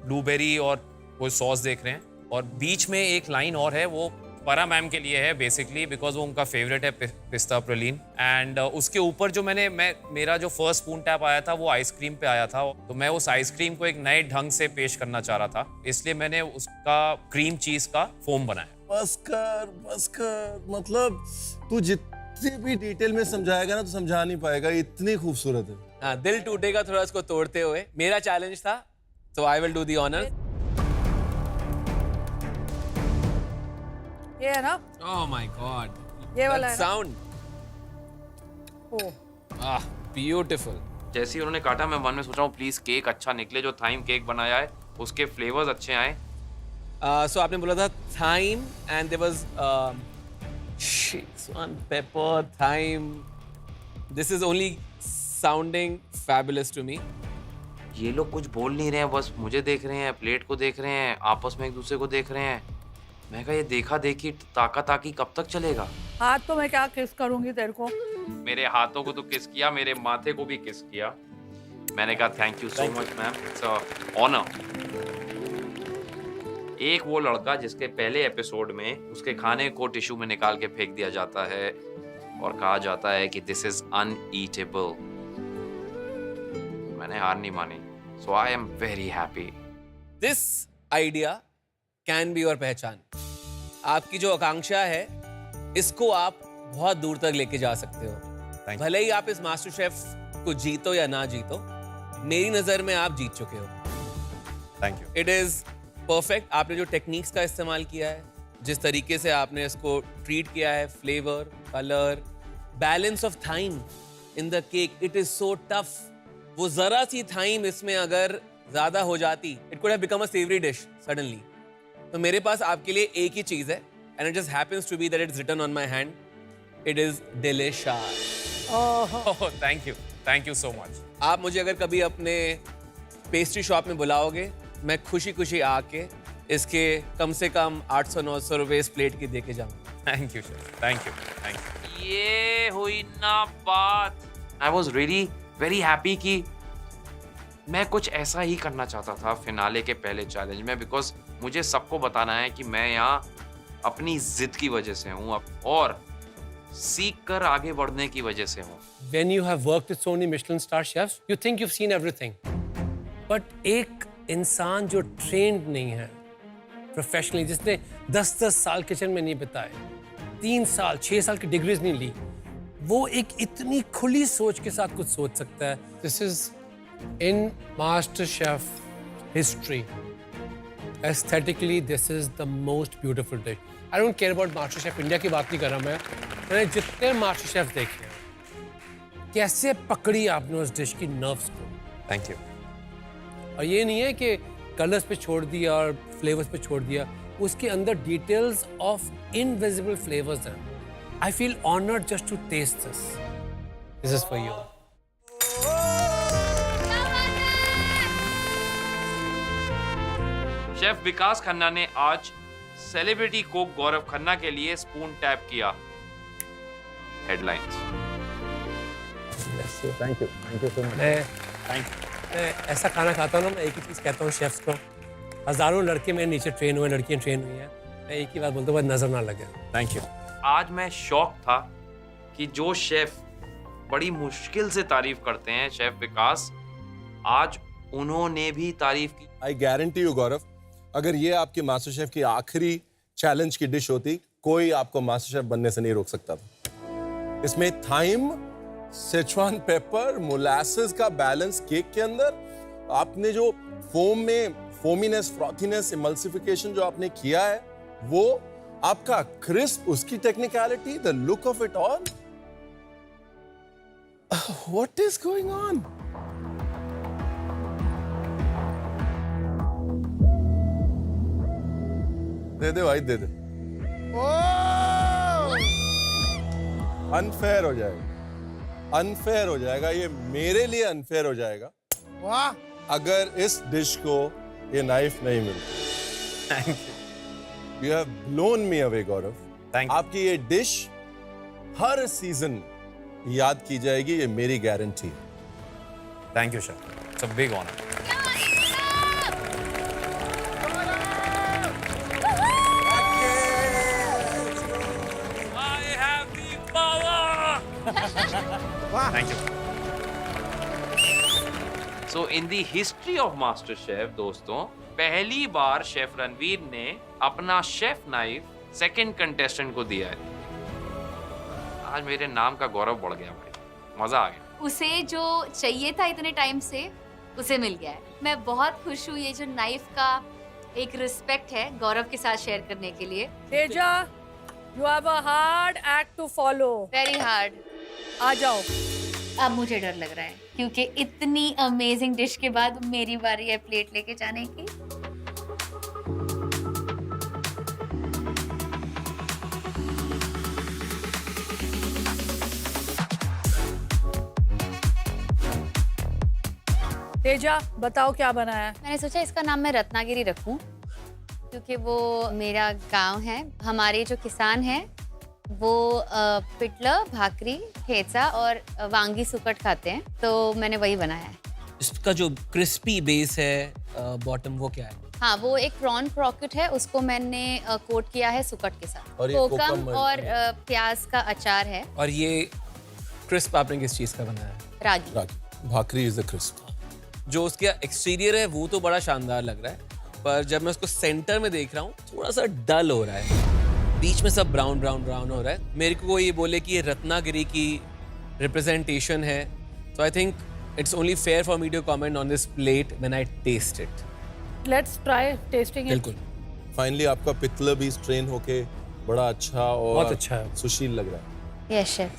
ब्लूबेरी और वो सॉस देख रहे हैं, और बीच में एक लाइन और है, वो परा मैम के लिए है बेसिकली, बिकॉज वो उनका फेवरेट है पिस्ता प्रलीन. एंड उसके ऊपर जो मेरा जो फर्स्ट स्पून टैप आया था वो आइसक्रीम पे आया था. तो मैं उस आइसक्रीम को एक नए ढंग से पेश करना चाह रहा था, इसलिए मैंने उसका क्रीम चीज का फोम बनाया. बस कर, मतलब तू जितनी भी डिटेल में समझाएगा ना तो समझा नहीं पाएगा, इतनी खूबसूरत है. हाँ, दिल टूटेगा थोड़ा इसको तोड़ते हुए. मेरा चैलेंज था, तो I will do the honour. ये है ना? Oh my God. ये वाला That है ना? sound. Beautiful. जैसे ही उन्होंने काटा मैं मन में सोच रहा हूँ प्लीज केक अच्छा निकले, जो थाइम केक बनाया है उसके फ्लेवर्स अच्छे आए। So आपने बोला था thyme and there was Szechuan pepper, thyme. This is only sounding fabulous to me. ये लोग कुछ बोल नहीं रहे हैं, बस मुझे देख रहे हैं, प्लेट को देख रहे हैं, आपस में एक दूसरे को देख रहे हैं। मैं कहा ये देखा देखी ताका ताकी कब तक चलेगा? हाथ तो मैं क्या किस करूंगी तेरे को? मेरे हाथों को तो किस किया, मेरे माथे को भी किस किया। मैंने कहा thank you so much ma'am, it's a honour. एक वो लड़का जिसके पहले एपिसोड में उसके खाने को टिश्यू में निकाल के फेंक दिया जाता है और कहा जाता है कि दिस इज अनईटेबल, मैंने हार नहीं मानी। So I am very happy. This idea can be your पहचान। आपकी जो आकांक्षा है इसको आप बहुत दूर तक लेके जा सकते हो। भले ही आप इस मास्टर शेफ को जीतो या ना जीतो, मेरी नजर में आप जीत चुके हो। Thank you. It is perfect. आपने जो टेक्निक्स का इस्तेमाल किया है, जिस तरीके से आपने इसको ट्रीट किया है, flavour, colour, balance of thyme in the cake, it is so tough. वो जरा सी थाइम इसमें अगर ज्यादा हो जाती, it could have become a savoury dish suddenly. तो मेरे पास आपके लिए एक ही चीज है, and it just happens to be that it's written on my hand. It is delicious. Thank you so much. आप मुझे अगर कभी अपने पेस्ट्री शॉप में बुलाओगे, मैं खुशी खुशी आके इसके कम से कम 800-900 रुपए इस प्लेट की दे के जाऊंगा। Thank you sir, thank you. ये हुई ना बात। I was really very happy कि मैं कुछ ऐसा ही करना चाहता था फिनाले के पहले चैलेंज में, बिकॉज मुझे सबको बताना है कि मैं यहाँ अपनी जिद की वजह से हूँ और सीख कर आगे बढ़ने की वजह से हूँ। When you have worked with so many Michelin star chefs, you think you've seen everything. But एक इंसान जो trained नहीं है professionally, जिसने 10-10 साल किचन में नहीं बिताए, 3 साल 6 साल की डिग्रीज नहीं ली, वो एक इतनी खुली सोच के साथ कुछ सोच सकता है। This is in MasterChef history. Aesthetically, this is the most beautiful dish. I don't care about MasterChef India की बात नहीं कर रहा मैं। मैंने जितने MasterChef देखे हैं, कैसे पकड़ी आपने उस डिश की नर्व्स को। Thank you. और ये नहीं है कि कलर्स पे छोड़ दिया और फ्लेवर्स पे छोड़ दिया, उसके अंदर डिटेल्स ऑफ इनविजिबल फ्लेवर्स हैं। I feel honoured just to taste this. This is for you. Chef Vikas Khanna ने आज सेलिब्रिटी कुक गौरव खन्ना के लिए स्पून टैप किया। Headlines. Thank you so much. मैं ऐसा खाना खाता हूँ ना, मैं एक ही चीज़ कहता हूँ शेफ्स को, हज़ारों लड़के मेरे नीचे ट्रेन हुए, लड़कियाँ ट्रेन हुई हैं, मैं एक ही बात बोलता हूँ, बस नज़र ना लगे। Thank you. आज मैं शौक था कि जो शेफ बड़ी मुश्किल से तारीफ करते हैं, शेफ विकास, आज उन्होंने भी तारीफ की। आई गारंटी यू गौरव, अगर ये आपके मास्टर शेफ की आखिरी चैलेंज की डिश होती, कोई आपको मास्टर शेफ बनने से नहीं रोक सकता था। इसमें थाइम, सेचुआन पेपर, मोलासेस का बैलेंस केक के अंदर, आपने जो फोम में फोमीनेस, फ्रॉथीनेस, इमल्सिफिकेशन जो आपने किया है, वो आपका क्रिस्प, उसकी technicality, the look of it all, what is going on? दे दे भाई, दे दे। अनफेयर हो जाएगा, अनफेयर हो जाएगा, ये मेरे लिए अनफेयर हो जाएगा। वाह! अगर इस डिश को ये नाइफ नहीं मिलती। Thank you. You have blown me away Gaurav. Thank you. आपकी ये डिश हर सीजन याद की जाएगी, ये मेरी गारंटी है। Thank you sir, it's a big honour. Thank you. So in the history of MasterChef, दोस्तों, पहली बार शेफ रणवीर ने अपना शेफ नाइफ सेकंड कंटेस्टेंट को दिया है। आज मेरे नाम का गौरव बढ़ गया भाई, मजा आ गया। उसे जो चाहिए था इतने टाइम से, उसे मिल गया है। मैं बहुत खुश हूँ। ये जो नाइफ का एक रिस्पेक्ट है गौरव के साथ शेयर करने के लिए। Teja, You have a hard act to follow. Very hard. आ जाओ। अब मुझे डर लग रहा है क्योंकि इतनी अमेजिंग डिश के बाद मेरी बारी है प्लेट लेके जाने की। तेजा बताओ क्या बनाया है? मैंने सोचा इसका नाम मैं रत्नागिरी रखूं क्योंकि वो मेरा गांव है। हमारे जो किसान हैं वो पिटला, भाकरी, ठेचा और वांगी सुकट खाते हैं, तो मैंने वही बनाया है। इसका जो क्रिस्पी बेस है बॉटम, वो क्या है? हाँ, वो एक प्रॉन क्रॉकेट है, उसको मैंने कोट किया है सुकट के साथ। और ये कोकम और प्याज का अचार है। और ये क्रिस्प आपने किस चीज़ का बनाया है? रागी। भाकरी इज द क्रिस्प। जो उसका एक्सटीरियर है वो तो बड़ा शानदार लग रहा है, पर जब मैं उसको सेंटर में देख रहा हूँ थोड़ा सा डल हो रहा है, बीच में सब ब्राउन ब्राउन ब्राउन हो रहा है। मेरे को ये बोले कि ये रत्नागिरी की रिप्रेजेंटेशन है, तो I think it's only fair for me to comment on this plate when I taste it. Let's try tasting it. बिल्कुल। फाइनली आपका पितला भी स्ट्रेन होके बड़ा अच्छा और बहुत अच्छा है। सुशील लग रहा है। Yes chef.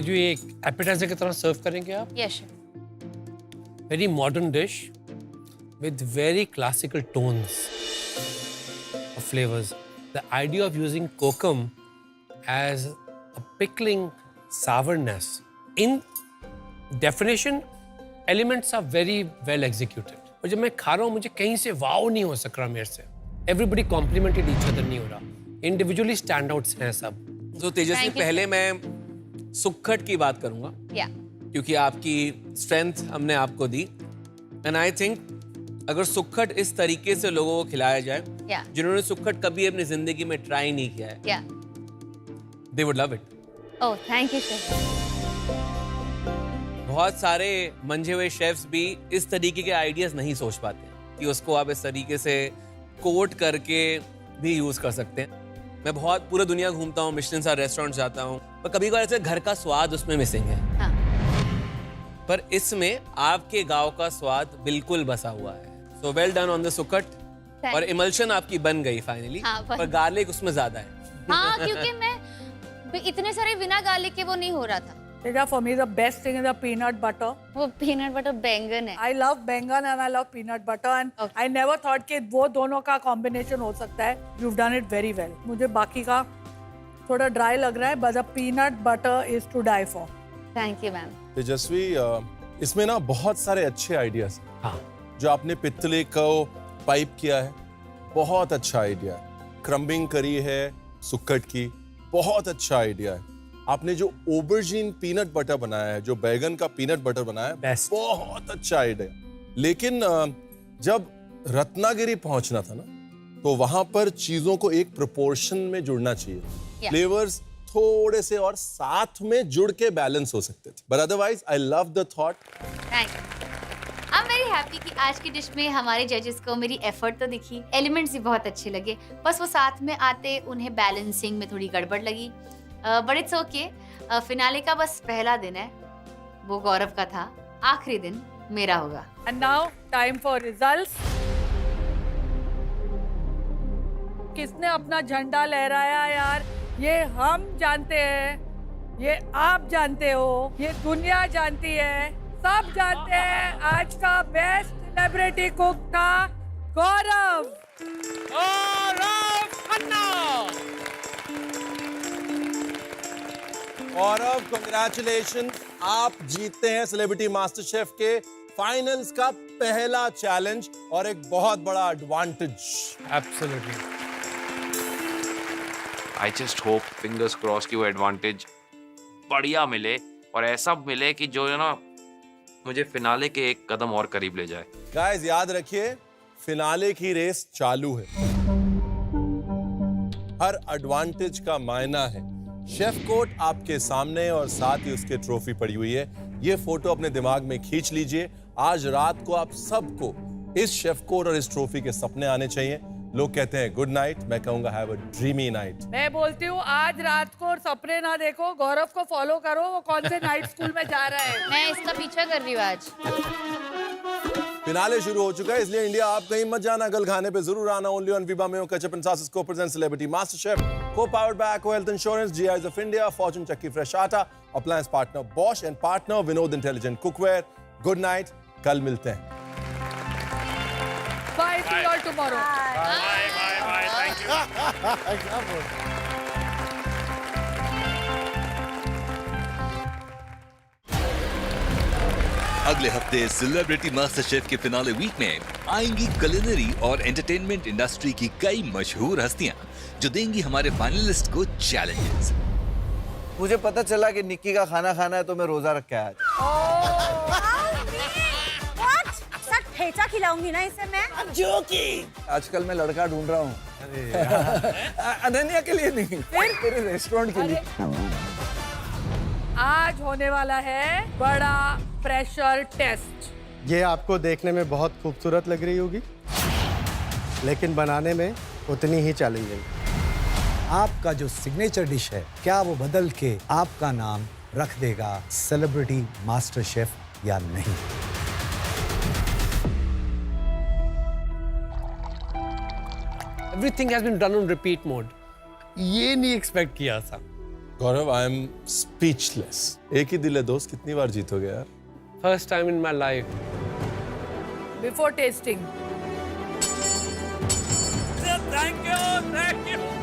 जो ये एक एपेटाइजर की तरह सर्व करेंगे आप। Yes chef. Very modern dish with very classical tones of flavors. The idea of using kokum as a pickling sourness, in definition, elements are very well executed. और जब मैं खा रहा हूँ मुझे कहीं से वाव नहीं हो सक रहा मेरे से। Everybody complimented each other नहीं हो रहा। Individually standouts हैं सब। तो तेजस्वी, पहले मैं सुक्खट की बात करूंगा, क्योंकि आपकी स्ट्रेंथ हमने आपको दी, एंड आई थिंक अगर सुक्खट इस तरीके से लोगों को खिलाया जाए जिन्होंने सुक्खट कभी अपनी जिंदगी में ट्राई नहीं किया है, they would love it. Oh thank you chef. बहुत सारे मंझे हुए शेफ्स भी इस तरीके के आइडियाज नहीं सोच पाते कि उसको आप इस तरीके से कोट करके भी यूज कर सकते हैं। मैं बहुत पूरा दुनिया घूमता हूँ, मिशेलिन स्टार रेस्टोरेंट जाता हूँ, पर कभी कभार ऐसे घर का स्वाद उसमें मिसिंग है। हाँ। पर इसमें आपके गांव का स्वाद बिल्कुल बसा हुआ है। So well done on the सुकट। और इमल्शन आपकी बन गई फाइनली, पर गार्लिक उसमें ज्यादा है। हाँ, क्योंकि मैं इतने सारे बिना गार्लिक के वो नहीं हो रहा था। Teja, for me the best thing is the peanut butter. वो peanut butter बैंगन है। I love बैंगन and I love peanut butter and I never thought कि वो दोनों का combination हो सकता है। You've done it very well. मुझे बाकी का थोड़ा ड्राई लग रहा है, but the peanut butter is to die for. Thank you ma'am. Tejaswi, इसमें ना बहुत सारे अच्छे आइडियाज हैं। हाँ। जो आपने पितले को पाइप किया है, बहुत अच्छा आइडिया है। क्रम्बिंग करी है सुक्कट की, बहुत अच्छा आइडिया है। आपने जो ओबरजीन पीनट बटर बनाया है, जो बैगन का पीनट बटर बनाया है, बहुत अच्छा आइडिया। लेकिन जब रत्नागिरी पहुंचना था ना, तो वहां पर चीजों को एक प्रोपोर्शन में जुड़ना चाहिए। फ्लेवर्स थोड़े से और साथ में जुड़ के बैलेंस हो सकते थे, but otherwise I love the thought. Thank you. I am very happy कि आज की डिश में हमारे जजेस को मेरी एफर्ट तो दिखी, एलिमेंट्स भी बहुत अच्छे लगे, बस वो साथ में आते उन्हें बैलेंसिंग में थोड़ी गड़बड़ लगी। But it's okay. फिनाले का बस पहला दिन है, वो गौरव का था, आखिरी दिन मेरा होगा। And now time for results. किसने अपना झंडा लहराया यार, ये हम जानते हैं, ये आप जानते हो, ये दुनिया जानती है, सब जानते हैं। आज का बेस्ट सेलिब्रिटी कुक था गौरव। गौरव, कांग्रेचुलेशन, आप जीतते हैं सेलिब्रिटी मास्टर शेफ के फाइनल्स का पहला चैलेंज और एक बहुत बड़ा advantage. Absolutely. I just hope, fingers cross की वो एडवांटेज बढ़िया मिले और ऐसा मिले कि जो है ना मुझे फिनाले के एक कदम और करीब ले जाए। गाइस याद रखिए, फिनाले की रेस चालू है। हर एडवांटेज का मायना है। शेफ कोट आपके सामने और साथ ही उसके ट्रॉफी पड़ी हुई है। ये फोटो अपने दिमाग में खींच लीजिए। आज रात को आप सबको इस शेफ कोट और इस ट्रॉफी के सपने आने चाहिए। लोग कहते हैं गुड नाइट, मैं कहूंगा हैव अ ड्रीमी नाइट। मैं बोलती हूँ आज रात को सपने ना देखो, गौरव को फॉलो करो, वो कौन से नाइट स्कूल में जा रहा है। मैं इसका पीछा कर रही हूँ आज। फिनाले शुरू हो चुका है, इसलिए इंडिया आप कहीं मत जाना, कल खाने पे जरूर आना। Only on Veeba mayo ketchup and sauces को present celebrity MasterChef, co powered by Eco health insurance, GIs of India, Fortune chakki fresh atta, appliance partner Bosch and partner Vinod intelligent cookware. Good night, कल मिलते हैं। Bye, see you all tomorrow. Bye. Thank you. अगले हफ्ते celebrity master chef के finale week में आएंगी culinary और entertainment industry की कई मशहूर हस्तियां जो देंगी हमारे फाइनलिस्ट को चैलेंजेस। मुझे पता चला कि निक्की का खाना खाना है तो मैं रोजा रख के आया। ठेचा खिलाऊंगी ना इसे मैं। आजकल मैं लड़का ढूंढ रहा हूँ। अनन्या के लिए नहीं, तेरे रेस्टोरेंट के लिए। आज होने वाला है बड़ा प्रेशर टेस्ट। ये आपको देखने में बहुत खूबसूरत लग रही होगी, लेकिन बनाने में उतनी ही चैलेंजिंग। आपका जो सिग्नेचर डिश है, क्या वो बदल के आपका नाम रख देगा सेलिब्रिटी मास्टर शेफ या नहीं? Everything has been done on repeat mode. ये नहीं एक्सपेक्ट किया था। गौरव, आई एम स्पीचलेस। एक ही दिल है दोस्त, कितनी बार जीतोगे यार? First time in my life. Before tasting. Thank you.